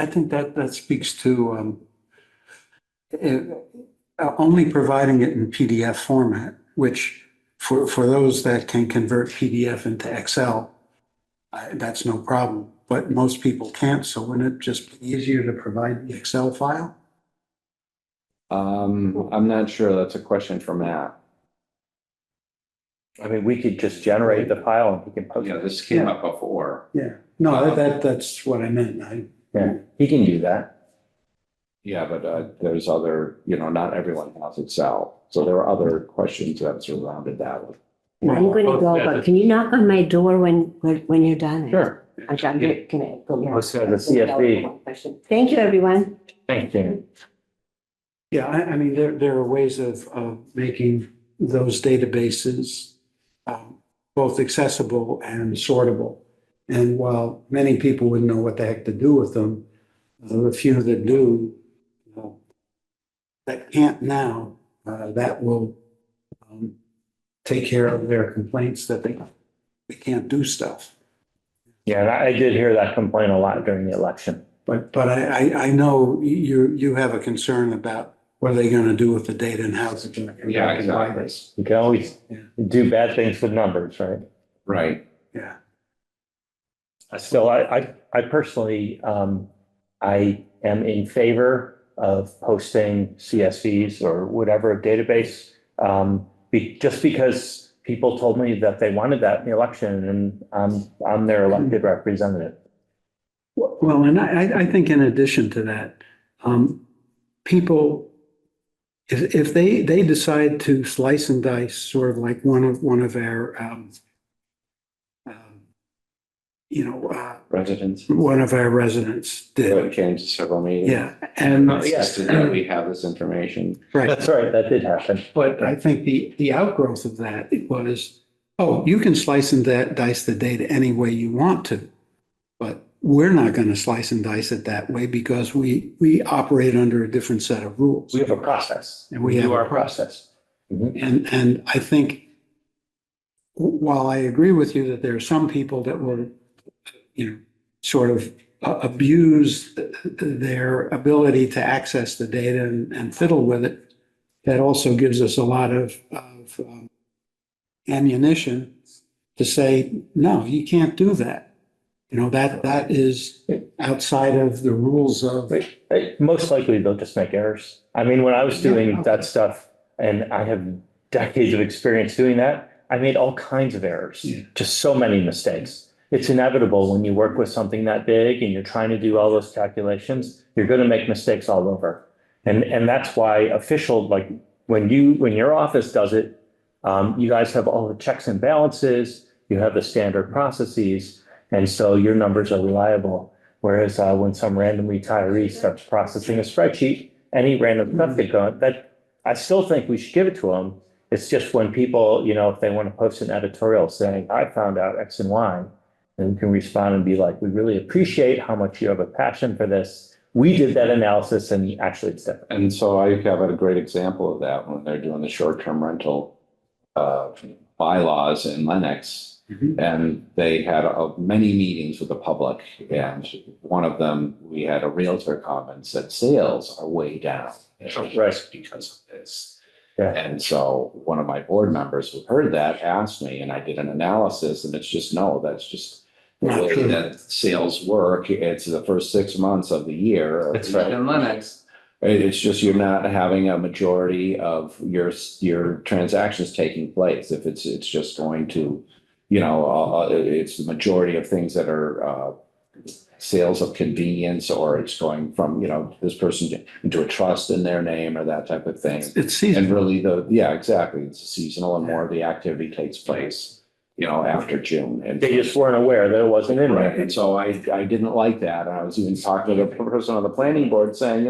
think that speaks to only providing it in PDF format, which for those that can convert PDF into Excel, that's no problem. But most people can't, so wouldn't it just be easier to provide the Excel file? I'm not sure. That's a question for Matt. I mean, we could just generate the file and we can post Yeah, it. this came up before. Yeah, no, that's what I meant. Yeah, he can do that. Yeah, but there's other, not everyone has Excel. So there are other questions that surrounded that. I'm gonna go, but can you knock on my door when you're done? Sure. I'm gonna go. Let's have the CSV. Thank you, everyone. Thank you. Yeah, I mean, there are ways of making those databases both accessible and sortable. And while many people wouldn't know what the heck to do with them, the few that do, that can't now, that will take care of their complaints that they can't do stuff. Yeah, and I did hear that complaint a lot during the election. But I know you have a concern about what are they going to do with the data and how's it going to. Yeah, exactly. You can always do bad things with numbers, right? Right. Yeah. Still, I personally, I am in favor of posting CSVs or whatever database, just because people told me that they wanted that in the election and I'm their elected representative. Well, and I think in addition to that, people, if they decide to slice and dice, sort of like one of our, Residents. one of our residents It did. came to several meetings. Yeah, and Insisted that we have this information. right. That's right, that did happen. But I think the outgrowth of that was, oh, you can slice and dice the data any way you want to, but we're not going to slice and dice it that way because we operate under a different set of rules. We have a process. And we do have a our process. And I think while I agree with you that there are some people that will, sort of abuse their ability to access the data and fiddle with it, that also gives us a lot of ammunition to say, no, you can't do that. That is outside of the rules of. Most likely they'll just make errors. I mean, when I was doing that stuff, and I have decades of experience doing that, I made all kinds of errors, just so many mistakes. It's inevitable when you work with something that big and you're trying to do all those calculations, you're going to make mistakes all over. And that's why official, like when your office does it, you guys have all the checks and balances, you have the standard processes, and so your numbers are reliable. Whereas when some random retiree starts processing a spreadsheet, any random stuff could go, that I still think we should give it to them. It's just when people, if they want to post an editorial saying, I found out X and Y, then we can respond and be like, we really appreciate how much you have a passion for this. We did that analysis and actually it's different. And so I have a great example of that when they're doing the short-term rental bylaws in Lennox. And they had many meetings with the public. And one of them, we had a realtor comment said sales are way down. Right. Because of this. Yeah. And so one of my board members who heard that asked me, and I did an analysis, and it's just, no, that's just the Not way true. that sales work. It's the first 6 months of the year. That's right. In Lennox, it's just you're not having a majority of your transactions taking place. If it's just going to, it's the majority of things that are sales of convenience, or it's going from, this person into a trust in their name or that type of thing. It's And seasonal. really exactly. It's seasonal, and more of the activity takes place, after June. And They just weren't aware that it wasn't in right. there. And so I didn't like that. And I was even talking to the person on the planning board saying,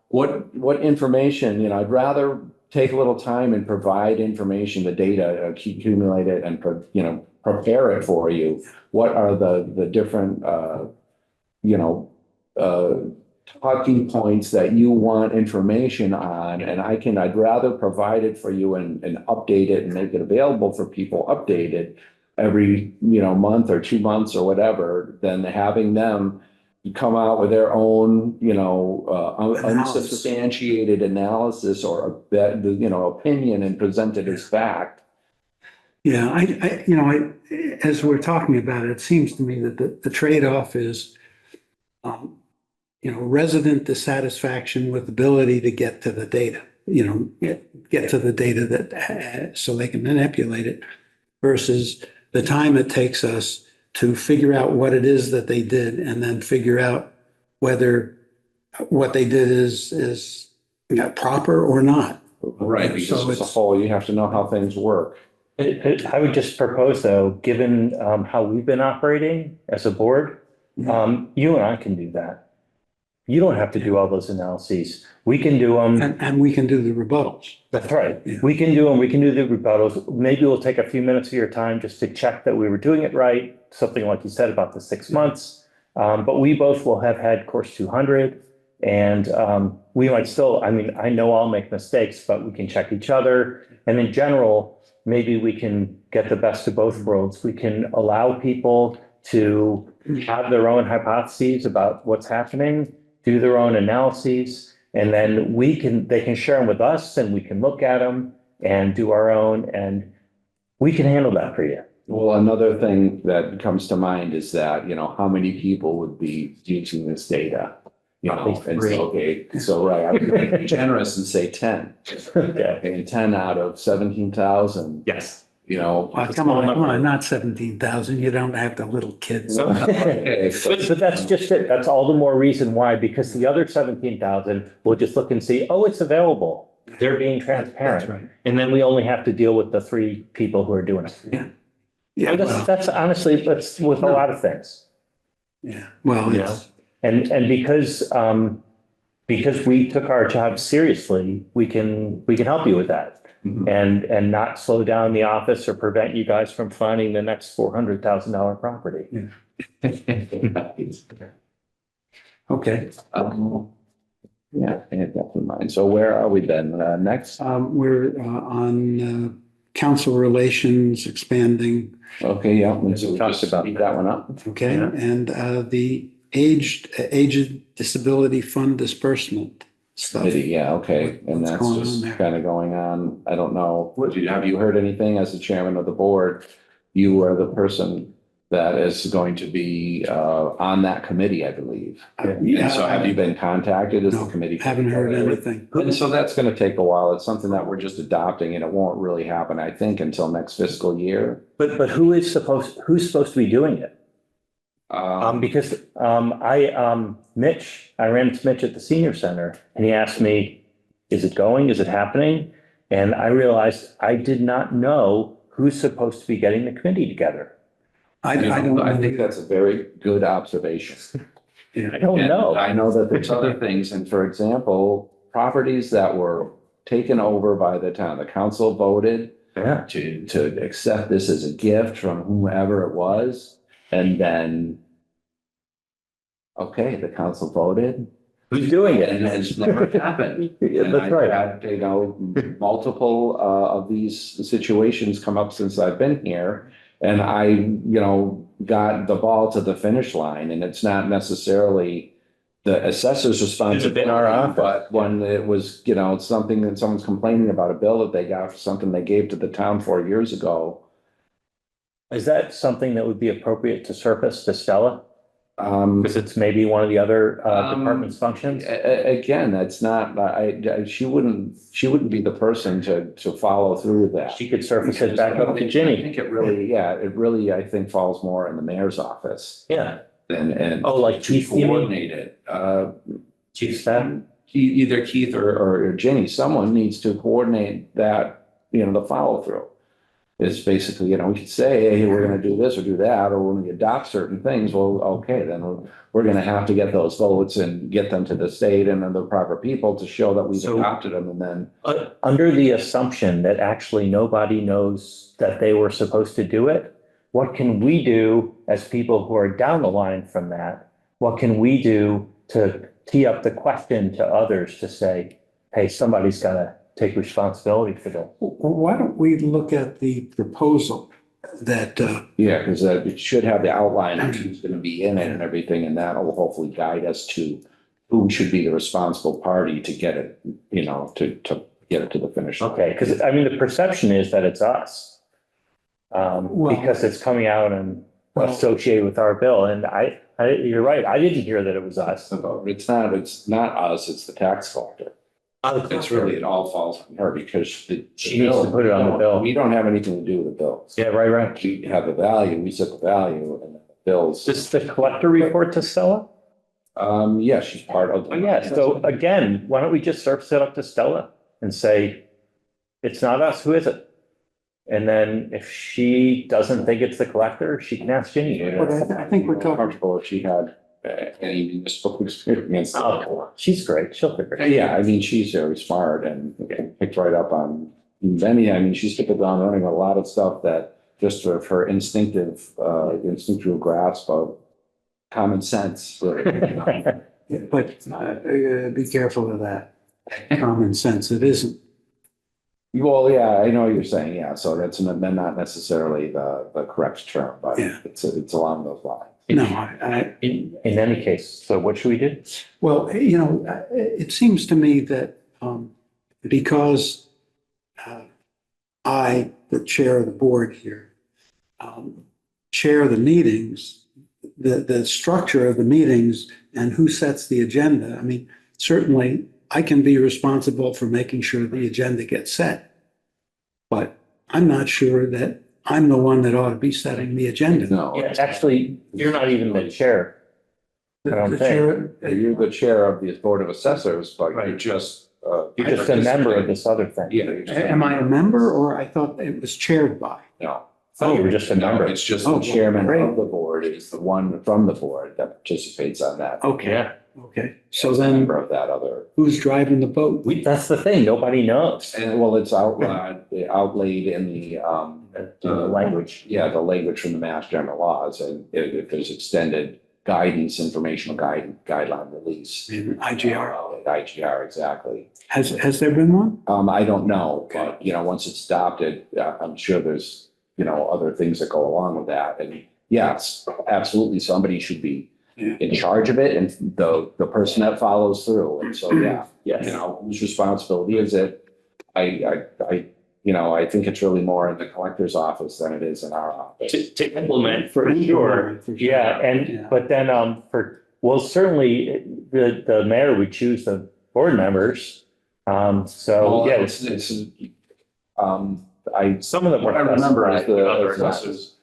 what information, I'd rather take a little time and provide information, the data, accumulate it and, prepare it for you. What are the different, talking points that you want information on, and I'd rather provide it for you and update it and make it available for people updated every, month or 2 months or whatever, than having them come out with their own, unsubstantiated analysis or opinion and present it as fact. Yeah, as we're talking about it, it seems to me that the trade-off is, resident dissatisfaction with ability to get to the data, get to the data that, so they can manipulate it, versus the time it takes us to figure out what it is that they did, and then figure out whether what they did is proper or not. Right, because So as a it's, whole, you have to know how things work. I would just propose though, given how we've been operating as a board, you and I can do that. You don't have to do all those analyses. We can do them. and we can do the rebuttals. That's right. Yeah. We can do them. We can do the rebuttals. Maybe we'll take a few minutes of your time just to check that we were doing it right. Something like you said about the 6 months. But we both will have had course 200, and we might still, I know I'll make mistakes, but we can check each other. And in general, maybe we can get the best of both worlds. We can allow people to have their own hypotheses about what's happening, do their own analyses, and then they can share them with us, and we can look at them and do our own, and we can handle that for you. Well, another thing that comes to mind is that, how many people would be using this data? And so, right, I would be generous and say 10. Okay. And 10 out of 17,000, Yes. Well, come on, not 17,000. You don't have the little kids. Okay, But that's just it. That's all the more reason why, because the other 17,000 will just look and see, oh, it's available. They're being transparent. That's right. And then we only have to deal with the 3 people who are doing it. Yeah, That's honestly, that's with a lot of things. yeah. Well, You know? And because we took our job seriously, we can help you with that. Mhm. And not slow down the office or prevent you guys from finding the next $400,000 property. okay. Yeah, I had that in mind. So where are we then? Next? We're on council relations expanding, Okay, yeah. Let's Talked just about speed that one up. okay? Yeah. And the aged disability fund disbursement stuff. Committee, yeah, okay. And What's that's going on just there? kind of going on. I don't know. Have you heard anything as the chairman of the board? You are the person that is going to be on that committee, I believe. And so have you been contacted as the No, committee? haven't heard anything. And so that's going to take a while. It's something that we're just adopting, and it won't really happen, I think, until next fiscal year. But who's supposed to be doing it? Because I ran into Mitch at the senior center, and he asked me, is it going? Is it happening? And I realized I did not know who's supposed to be getting the committee together. I don't. I think that's a very good observation. I don't And know. I know that there's other things, and for example, properties that were taken over by the town, the council voted Yeah. to accept this as a gift from whomever it was, and then, okay, the council voted, Who's doing it? and it's never happened. Yeah, And that's I've right. had, multiple of these situations come up since I've been here. And I, got the ball to the finish line, and it's not necessarily, the assessor's responsibility. been our office. But when it was, something that someone's complaining about a bill that they got for something they gave to the town 4 years ago. Is that something that would be appropriate to surface to Stella? Um, Because it's maybe one of the other department's functions? Again, that's not, she wouldn't be the person to follow through with that. She could surface it back up to I Ginny. think it really, I think falls more in the mayor's office Yeah. and. Oh, like to Chief, you mean? coordinate it. Chief staff? Either Keith or Ginny, someone needs to coordinate that, the follow through. It's basically, we could say, hey, we're gonna do this or do that, or when we adopt certain things, well, okay, then we're gonna have to get those votes and get them to the state and then the proper people to show that we've So- adopted them, and then. Under the assumption that actually nobody knows that they were supposed to do it, what can we do as people who are down the line from that? What can we do to tee up the question to others to say, hey, somebody's gotta take responsibility for this? Why don't we look at the proposal that, Yeah, because it should have the outline of who's gonna be in it and everything, and that'll hopefully guide us to who should be the responsible party to get it, to get it to the finish line. Okay, because I mean, the perception is that it's us. Well- Because it's coming out and Well- associated with our bill. And you're right, I didn't hear that it was us. It's not us, it's the tax collector. It's really, it all falls on her because She needs to put it on the bill. We don't have anything to do with the bills. Yeah, right. We have the value, we set the value, and the bills. Does the collector report to Stella? Yeah, she's part of. Oh, yeah, so again, why don't we just surface it up to Stella and say, it's not us, who is it? And then if she doesn't think it's the collector, she can ask Ginny. but I think we're talking, Comfortable if she had any municipal experience. Oh, she's great, she'll figure it Yeah, I mean, she's very smart and picked right up on many, I mean, she's hit the ground running a lot of stuff that just sort of her instinctual grasp of common sense. out. but be careful of that. Common sense, it isn't. Well, yeah, I know what you're saying, yeah, so that's not necessarily the correct term, but Yeah. it's along those lines. No, In any case, so what should we do? well, it seems to me that because I, the chair of the board here, chair the meetings, the structure of the meetings and who sets the agenda, I mean, certainly I can be responsible for making sure the agenda gets set. But I'm not sure that I'm the one that ought to be setting the agenda. No. Yeah, actually, you're not even the chair. The- I don't the think. chair- You're the chair of the Board of Assessors, but you're Right. just. You're just a member of this other thing. Yeah. you're just- Am I a member or I thought it was chaired by? No. Oh, you were just a No, member. it's just Oh, the chairman great. of the board is the one from the board that participates on that. Okay, Yeah, okay. So As a then member of that other, who's driving the boat? that's the thing, nobody knows. and well, it's outlaid in the, Language. yeah, the language from the Mass General Laws, and if there's extended guidance, informational guideline release. In IGR. IGR, exactly. Has there been one? I don't know, but, once it's adopted, I'm sure there's, other things that go along with that. And yes, absolutely, somebody should be Yeah. in charge of it and the person that follows through. And so, yeah, Yes. whose responsibility is it? I think it's really more in the collector's office than it is in our office. To implement for sure. Yeah, Yeah. but then, certainly the mayor would choose the board members. So, Well, yeah, some of them what I were. remember is the other assessors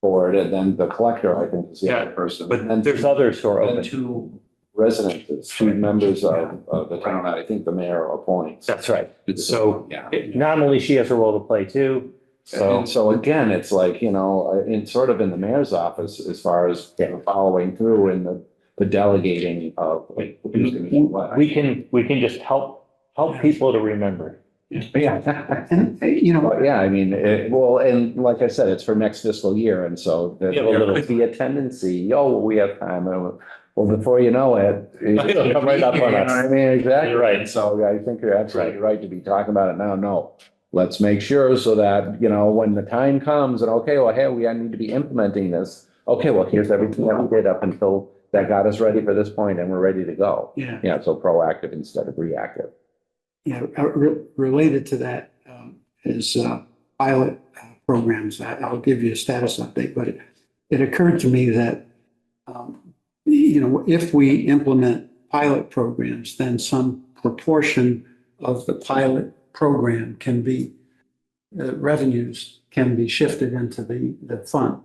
board, and then the collector, I think, is the other person. But And there's others who are then open. two residents, two members of the town that I think the mayor appoints. That's right. So Yeah. nominally she has a role to play too. So, And so again, it's like, in sort of in the mayor's office, as far as Yeah. following through and the delegating of. who's gonna do what. we can just help people to remember. Yeah. And, But yeah, I mean, and like I said, it's for next fiscal year, and so there Yeah, well, could be a tendency, we have time, well, before you know it. It'll come right up on You know us. what I mean, exactly. You're right. And so I think you're absolutely right to be talking about it now. No, let's make sure so that, when the time comes and, okay, well, hey, we need to be implementing this. Okay, well, here's everything that we did up until that got us ready for this point and we're ready to go. Yeah. Yeah, so proactive instead of reactive. Yeah, related to that is pilot programs. I'll give you a status update, but it occurred to me that, if we implement pilot programs, then some proportion of the pilot program can be, revenues can be shifted into the fund.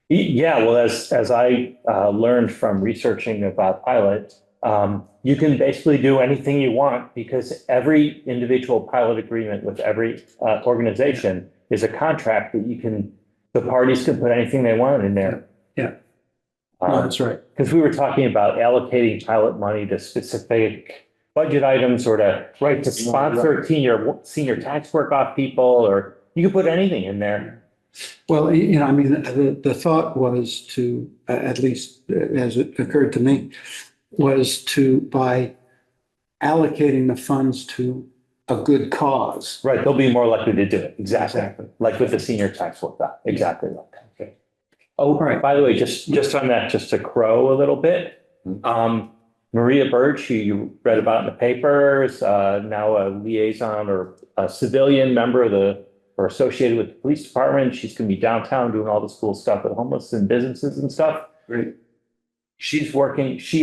Yeah, well, as I learned from researching about pilot, you can basically do anything you want because every individual pilot agreement with every organization is a contract that the parties can put anything they want in there. Yeah. No, that's right. Because we were talking about allocating pilot money to specific budget items or to sponsor senior tax work off people, or you can put anything in there. Well, I mean, the thought was to, at least as it occurred to me, was to, by allocating the funds to a good cause. Right, they'll be more likely to do it. Exactly. Like with the senior tax work. Exactly like that. Okay. Oh, Right. by the way, just on that, just to crow a little bit. Maria Birch, who you read about in the papers, now a liaison or a civilian member of or associated with the police department. She's going to be downtown doing all this cool stuff with homeless and businesses and stuff. Great. She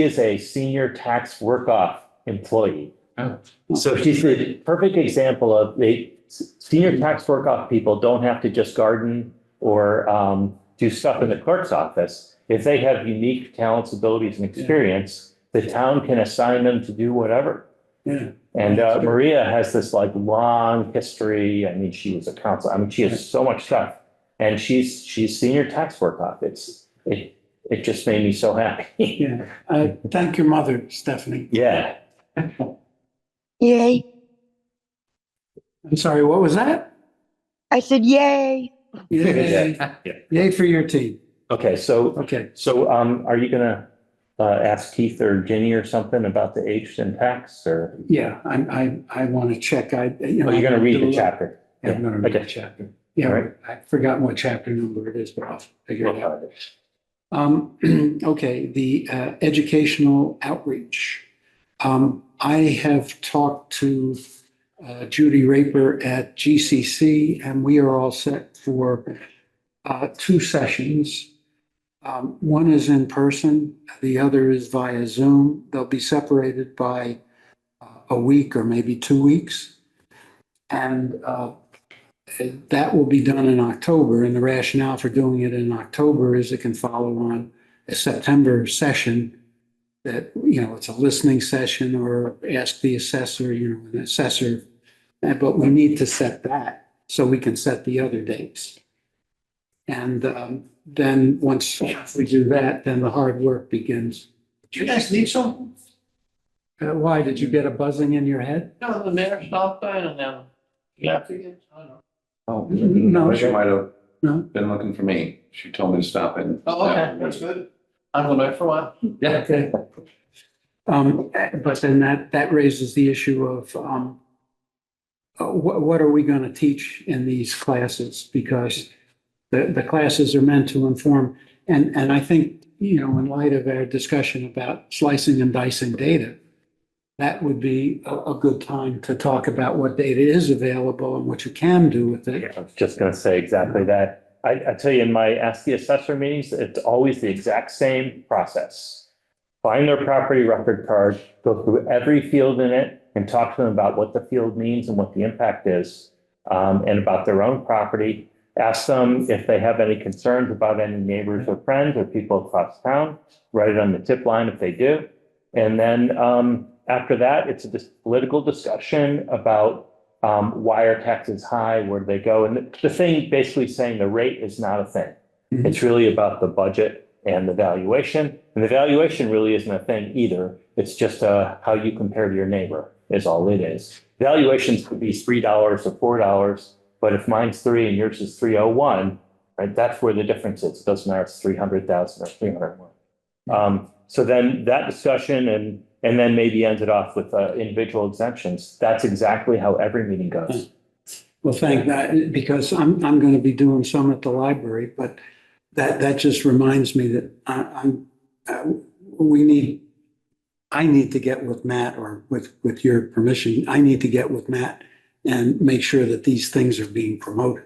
is a senior tax work-off employee. Oh. So she's the perfect example of the senior tax work-off people don't have to just garden or do stuff in the clerk's office. If they have unique talents, abilities, and experience, the town can assign them to do whatever. Yeah. And Maria has this like long history. I mean, she was a counselor. I mean, she has so much stuff, and she's senior tax work-off. It just made me so happy. Yeah. Thank your mother, Stephanie. Yeah. Yay. I'm sorry, what was that? I said, yay. Yay. Yay for your team. Okay. So are you gonna ask Keith or Ginny or something about the age and tax, or? Yeah, I want to check. You're gonna read the chapter. Yeah, I'm gonna read the Okay. chapter. Yeah, All right. I've forgotten what chapter number it is, but I'll figure it out. Okay, the educational outreach. I have talked to Judy Raper at GCC, and we are all set for 2 sessions. One is in person, the other is via Zoom. They'll be separated by a week or maybe 2 weeks. And that will be done in October. And the rationale for doing it in October is it can follow on a September session that, it's a listening session or ask the assessor, an assessor. But we need to set that so we can set the other dates. And then once we do that, then the hard work begins. Do you guys need some? Why? Did you get a buzzing in your head? No, the mayor stopped by and then, yeah, I figured, I don't know. Oh, No. she might have No? been looking for me. She told me to stop in. Oh, okay, that's good. I'm going back for a while. Yeah. Okay. But then that raises the issue of what are we going to teach in these classes? Because the classes are meant to inform. And I think, in light of our discussion about slicing and dicing data, that would be a good time to talk about what data is available and what you can do with it. I was just gonna say exactly that. I tell you, in my Ask the Assessor meetings, it's always the exact same process. Find their property record card, go through every field in it and talk to them about what the field means and what the impact is, and about their own property. Ask them if they have any concerns about any neighbors or friends or people across town. Write it on the tip line if they do. And then after that, it's a political discussion about why are taxes high, where do they go? And the thing basically saying the rate is not a thing. Mhm. It's really about the budget and the valuation. And the valuation really isn't a thing either. It's just how you compare to your neighbor is all it is. Valuations could be $3 or $4, but if mine's 3 and yours is 301, right, that's where the difference is. It doesn't matter if it's 300,000 or 301. So then that discussion and then maybe ends it off with individual exemptions. That's exactly how every meeting goes. Well, thank that, because I'm going to be doing some at the library, but that just reminds me that I need to get with Matt, or with your permission, I need to get with Matt and make sure that these things are being promoted.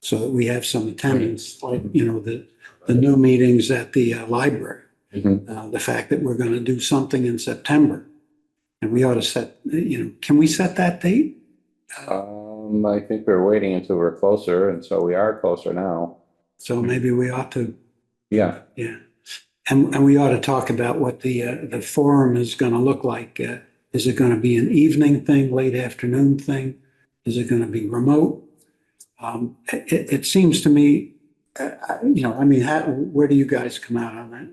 So that we have some attendance, like, the new meetings at the library. The fact that we're going to do something in September. And we ought to set, can we set that date? I think we're waiting until we're closer, and so we are closer now. So maybe we ought to, Yeah, yeah. And we ought to talk about what the forum is going to look like. Is it going to be an evening thing, late afternoon thing? Is it going to be remote? It seems to me, where do you guys come out on that?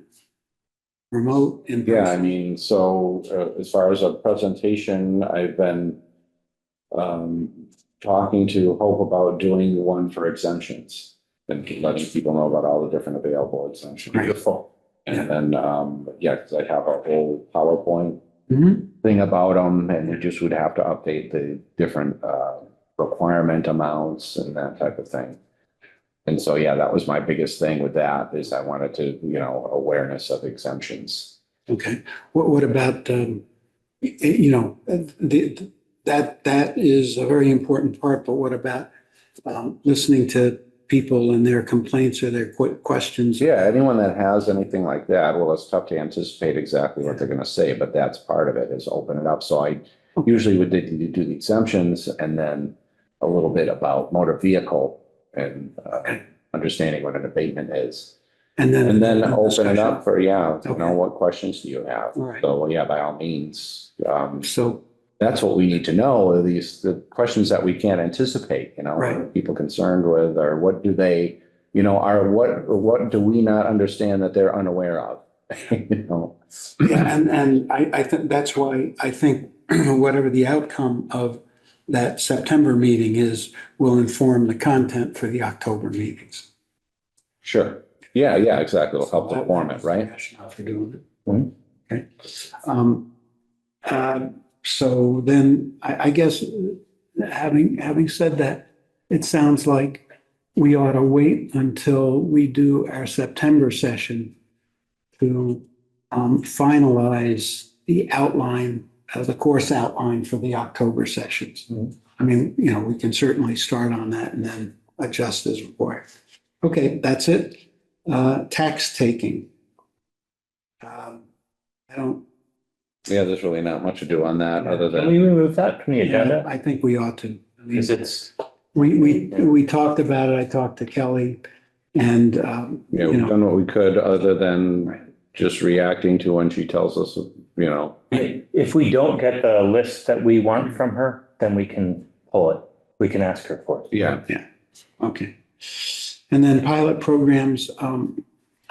Remote? In yeah, I person? mean, so as far as a presentation, I've been talking to Hope about doing one for exemptions and letting people know about all the different available exemptions. Beautiful. And then, because I have a whole PowerPoint Mhm. thing about them, and we just would have to update the different requirement amounts and that type of thing. And so, yeah, that was my biggest thing with that, is I wanted to, awareness of exemptions. Okay. What about, that is a very important part, but what about listening to people and their complaints or their questions? Yeah, anyone that has anything like that, well, it's tough to anticipate exactly what they're going to say, but that's part of it, is open it up. So I usually would do the exemptions and then a little bit about motor vehicle and understanding what an abatement is. And then open it up for, what questions do you have? All right. So, yeah, by all means. So, That's what we need to know, are the questions that we can't anticipate, Right. what are people concerned with, or what do they, what do we not understand that they're unaware of? yeah, and I think that's why I think whatever the outcome of that September meeting is, will inform the content for the October meetings. Sure. Yeah, exactly. It'll help to form it, right? Rationale for doing it. Mhm. Okay. So then I guess having said that, it sounds like we ought to wait until we do our September session to finalize the outline, the course outline for the October sessions. Mhm. I mean, we can certainly start on that and then adjust as required. Okay, that's it. Tax taking. I don't. Yeah, there's really not much to do on that, other Can we than, remove that from the agenda? I think we ought to. I mean, Because it's, we talked about it. I talked to Kelly and, we've done what we could, other than just reacting to when she tells us, if we don't get the list that we want from her, then we can pull it. We can ask her for it. yeah. okay. And then pilot programs,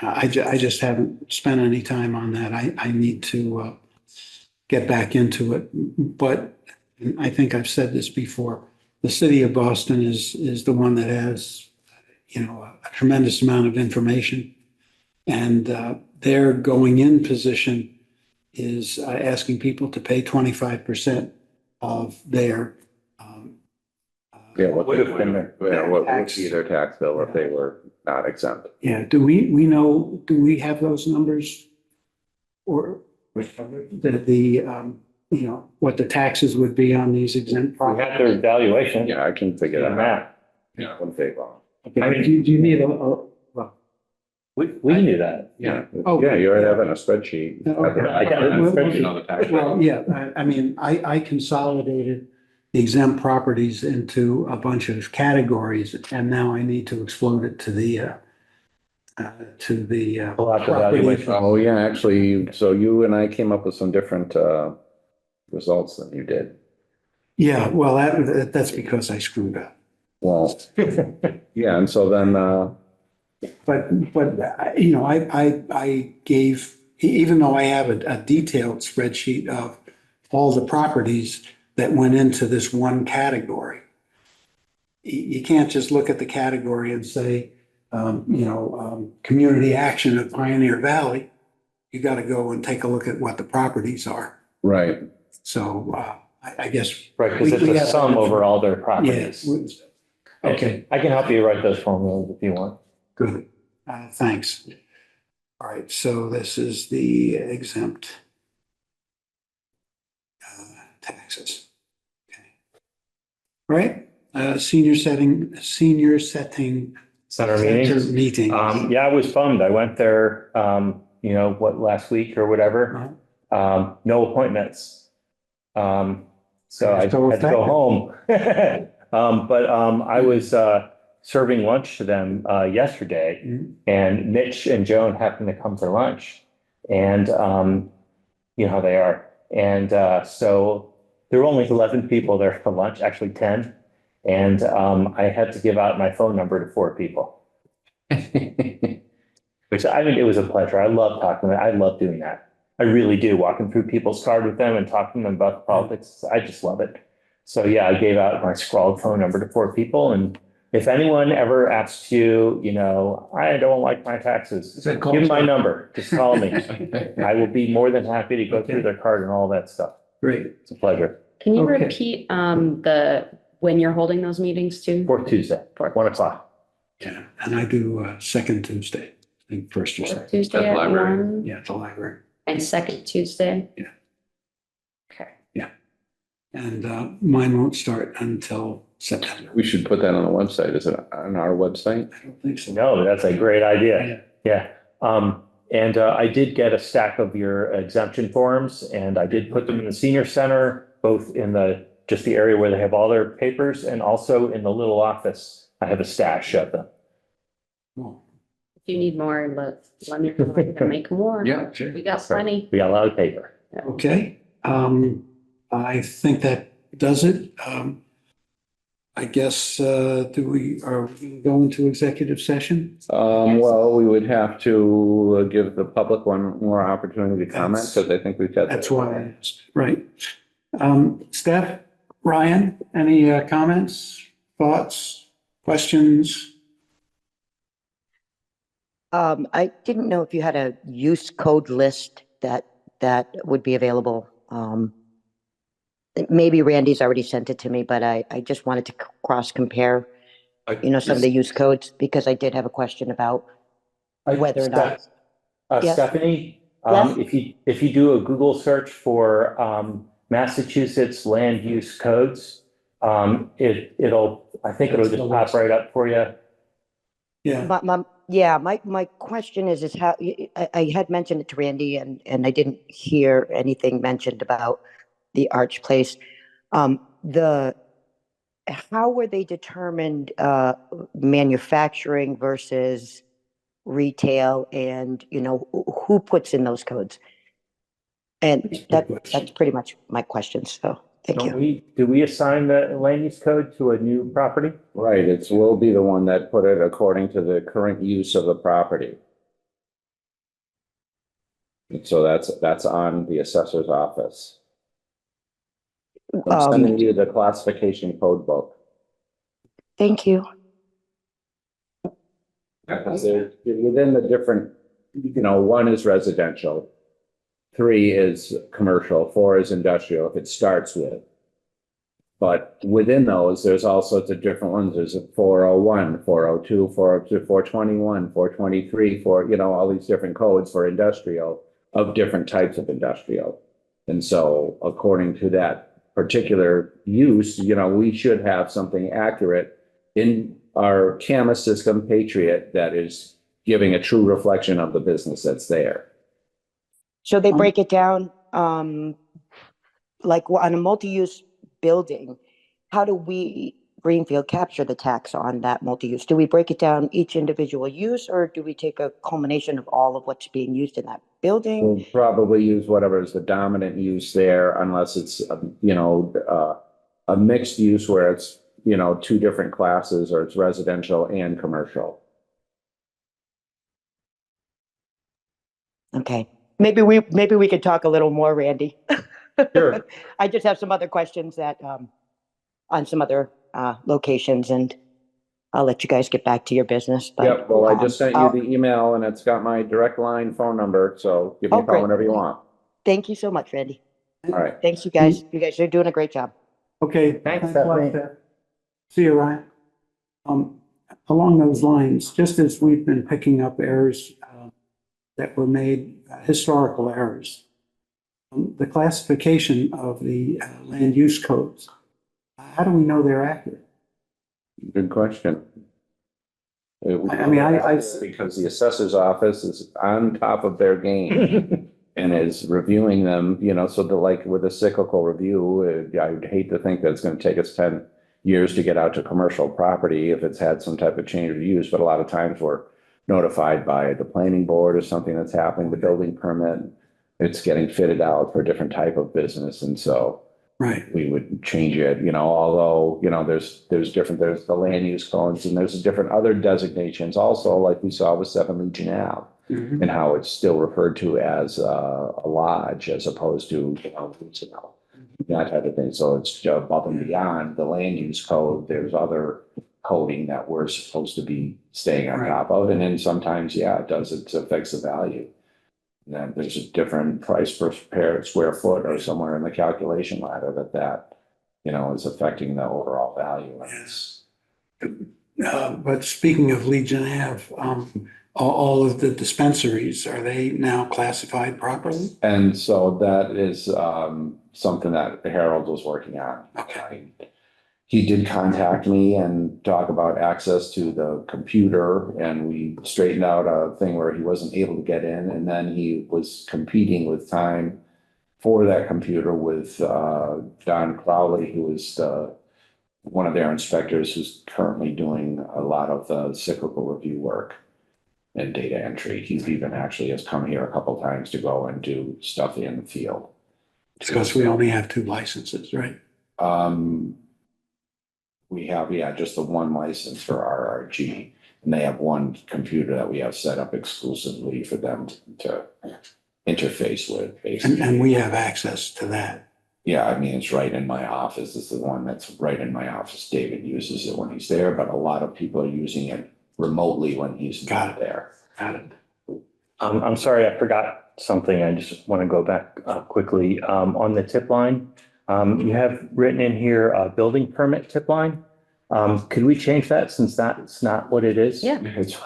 I just haven't spent any time on that. I need to get back into it. But I think I've said this before, the city of Boston is the one that has, a tremendous amount of information. And their going in position is asking people to pay 25% of their Yeah, what Would have been there. what would be their tax bill if they were not exempt? Yeah, do we have those numbers? Or what the taxes would be on these exempt We had properties? their evaluation. Yeah, I can figure that out. Matt, Yeah, one thing wrong. Okay, do you need well, we can do that. Yeah, Oh. yeah, you already have it in a spreadsheet. Okay. I got it in a spreadsheet. The tax well, rate. yeah, I mean, I consolidated the exempt properties into a bunch of categories, and now I need to explode it to the Pull out the property. valuation. Oh, yeah, actually, so you and I came up with some different results than you did. Yeah, well, that's because I screwed up. Well, yeah, and so then, But, I gave, even though I have a detailed spreadsheet of all the properties that went into this one category, you can't just look at the category and say, community action at Pioneer Valley. You got to go and take a look at what the properties are. right, So I guess. Right, because it's we a have- sum over all their Yes. properties. Okay, I can help you write those formulas if you want. good. Thanks. All right, so this is the exempt taxes. Okay. All right, senior setting Center meetings. meeting. Yeah, I was bummed. I went there, last week or whatever. No appointments. So I had So to go home. But I was serving lunch to them yesterday, Mhm. and Mitch and Joan happened to come for lunch. And you know how they are. And so there were only 11 people there for lunch, actually 10. And I had to give out my phone number to 4 people. Which I mean, it was a pleasure. I love talking to them. I love doing that. I really do. Walking through people's card with them and talking to them about politics. I just love it. So yeah, I gave out my scrawled phone number to 4 people. And if anyone ever asks you, I don't like my taxes, give them my number. Just call me. I will be more than happy to go through their card and all that stuff. Great. It's a pleasure. Can you Okay. repeat when you're holding those meetings too? 4th Tuesday, 1 o'clock. Yeah, and I do second Tuesday, I think first or second. Tuesday At the at library. 1 Yeah, at the library. and second Tuesday? Yeah. Okay. And mine won't start until September. We should put that on the website. Is it on our website? I don't think so. No, that's a great idea. Yeah. And I did get a stack of your exemption forms, and I did put them in the senior center, both in just the area where they have all their papers, and also in the little office. I have a stash of them. Cool. If you need more, let me know. I can make more. Yeah, sure. We got plenty. We got a lot of paper. Okay, I think that does it. I guess, are we going to executive session? Well, we would have to give the public one more opportunity to comment, That's- because I think we've got. That's why I asked, right. Steph, Ryan, any comments, thoughts, questions? I didn't know if you had a use code list that would be available. Maybe Randy's already sent it to me, but I just wanted to cross compare, some of the use codes, because I did have a question about whether or not. Yes. Stephanie, Yes. if you do a Google search for Massachusetts land use codes, it'll just pop right up for you. Yeah, My question is how, I had mentioned it to Randy and I didn't hear anything mentioned about the Arch Place. How were they determined, manufacturing versus retail, and, who puts in those codes? And that's pretty much my question, so thank you. Do we assign the land use code to a new property? Right, we'll be the one that put it according to the current use of the property. And so that's on the assessor's office. I'm sending you the classification code book. Thank you. Because they're within the different, 1 is residential, 3 is commercial, 4 is industrial, if it starts with. But within those, there's all sorts of different ones. There's a 401, 402, 402, 421, 423, all these different codes for industrial, of different types of industrial. And so according to that particular use, we should have something accurate in our CAMA system, Patriot, that is giving a true reflection of the business that's there. So they break it down, like on a multi-use building, how do we, Greenfield, capture the tax on that multi-use? Do we break it down each individual use, or do we take a culmination of all of what's being used in that building? We'll probably use whatever is the dominant use there, unless it's, a mixed use where it's, 2 different classes, or it's residential and commercial. Okay, maybe we could talk a little more, Randy. Sure. I just have some other questions that, on some other, locations, and I'll let you guys get back to your business. But, Yep, well, I just sent you I'll- the email, and it's got my direct line phone number, so give me a Oh, great. call whenever you want. Thank you so much, Randy. All right. Thanks, you guys. You guys are doing a great job. okay. Thanks, a lot, Stephanie. Steph. See you, Ryan. Along those lines, just as we've been picking up errors that were made, historical errors. The classification of the land use codes, how do we know they're accurate? Good question. I mean, Because the assessor's office is on top of their game and is reviewing them, you know, so like with a cyclical review, I would hate to think that it's going to take us 10 years to get out to commercial property if it's had some type of change of use, but a lot of times we're notified by the planning board or something that's happening, the building permit, it's getting fitted out for a different type of business. And so right. we would change it, you know, although, you know, there's the land use codes and there's different other designations also, like we saw with 7 Legion Ave, Mhm. and how it's still referred to as a lodge as opposed to, that type of thing. So it's above and beyond the land use code. There's other coding that we're supposed to be staying on Right. top of. And then sometimes, yeah, it does, it affects the value. And then there's a different price per square foot or somewhere in the calculation ladder that, you know, is affecting the overall value. Yes. But speaking of Legion Ave, all of the dispensaries, are they now classified properly? And so that is something that Harold was working on. Okay. He did contact me and talk about access to the computer, and we straightened out a thing where he wasn't able to get in, and then he was competing with time for that computer with Don Crowley, who is one of their inspectors who's currently doing a lot of the cyclical review work and data entry. He's even actually has come here a couple times to go and do stuff in the field. Because we only have 2 licenses, right? We have, yeah, just the one license for RRG, and they have one computer that we have set up exclusively for them to interface with, basically. And we have access to that. Yeah, I mean, it's right in my office. It's the one that's right in my office. David uses it when he's there, but a lot of people are using it remotely when he's not there. Got it. I'm sorry, I forgot something. I just want to go back quickly. On the tip line, you have written in here a building permit tip line. Could we change that since that's not what it is? Yeah. It's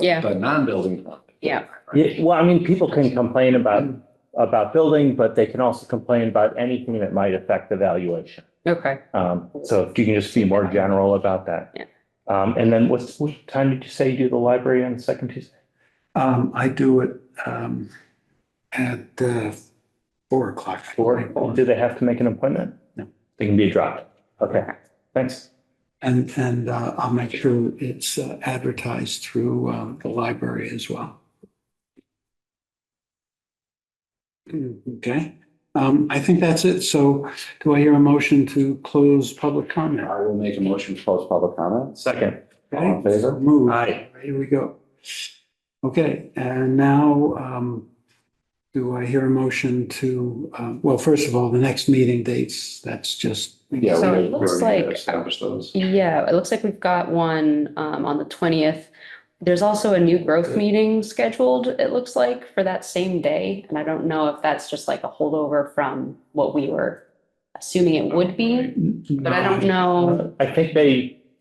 Yeah. the non-building. Yeah. Yeah, well, I mean, people can complain about building, but they can also complain about anything that might affect the valuation. Okay. So if you can just be more general about that. Yeah. And then what time did you say you do the library on the second Tuesday? I do it at 4 o'clock. 4? Do they have to make an appointment? No. They can be dropped. Okay, thanks. And I'll make sure it's advertised through the library as well. Okay, I think that's it. So do I hear a motion to close public comment? I will make a motion to close public comment. Second. All in favor? Move. Aye. Here we go. Okay, and now do I hear a motion to, well, first of all, the next meeting dates, that's just. Yeah. So we it looks already like- established those. Yeah, it looks like we've got one on the 20th. There's also a new growth meeting scheduled, it looks like, for that same day. And I don't know if that's just like a holdover from what we were assuming it would be, but I don't know. I think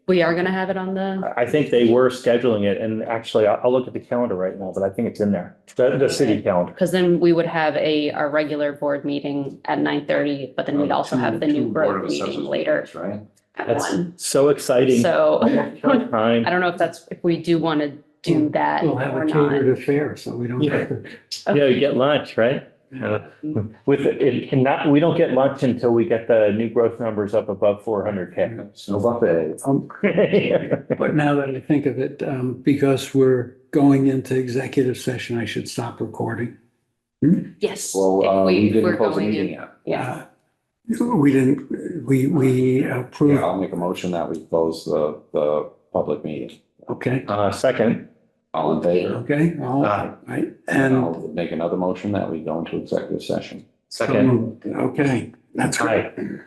We are gonna have it on the, I think they were scheduling it, and actually, I'll look at the calendar right now, but I think it's in there, the city calendar. because then we would have our regular board meeting at 9:30, but then we'd also have the new Two Board growth of meeting Assessors later meetings, right? at That's 1. so exciting. So I Time. don't know if we do want to do that We'll have or a not. catered affair, so we don't have to. Yeah, you get lunch, right? We don't get lunch until we get the new growth numbers up above 400K. No buffet. But now that I think of it, because we're going into executive session, I should stop recording. Yes. Well, if we we're didn't close the going meeting in. yet. Yeah, We didn't, we Yeah, approved, I'll make a motion that we close the public meeting. okay, Second. All in favor? okay, all Aye. right, And and I'll make another motion that we go into executive session. Second. okay, that's great. Aye.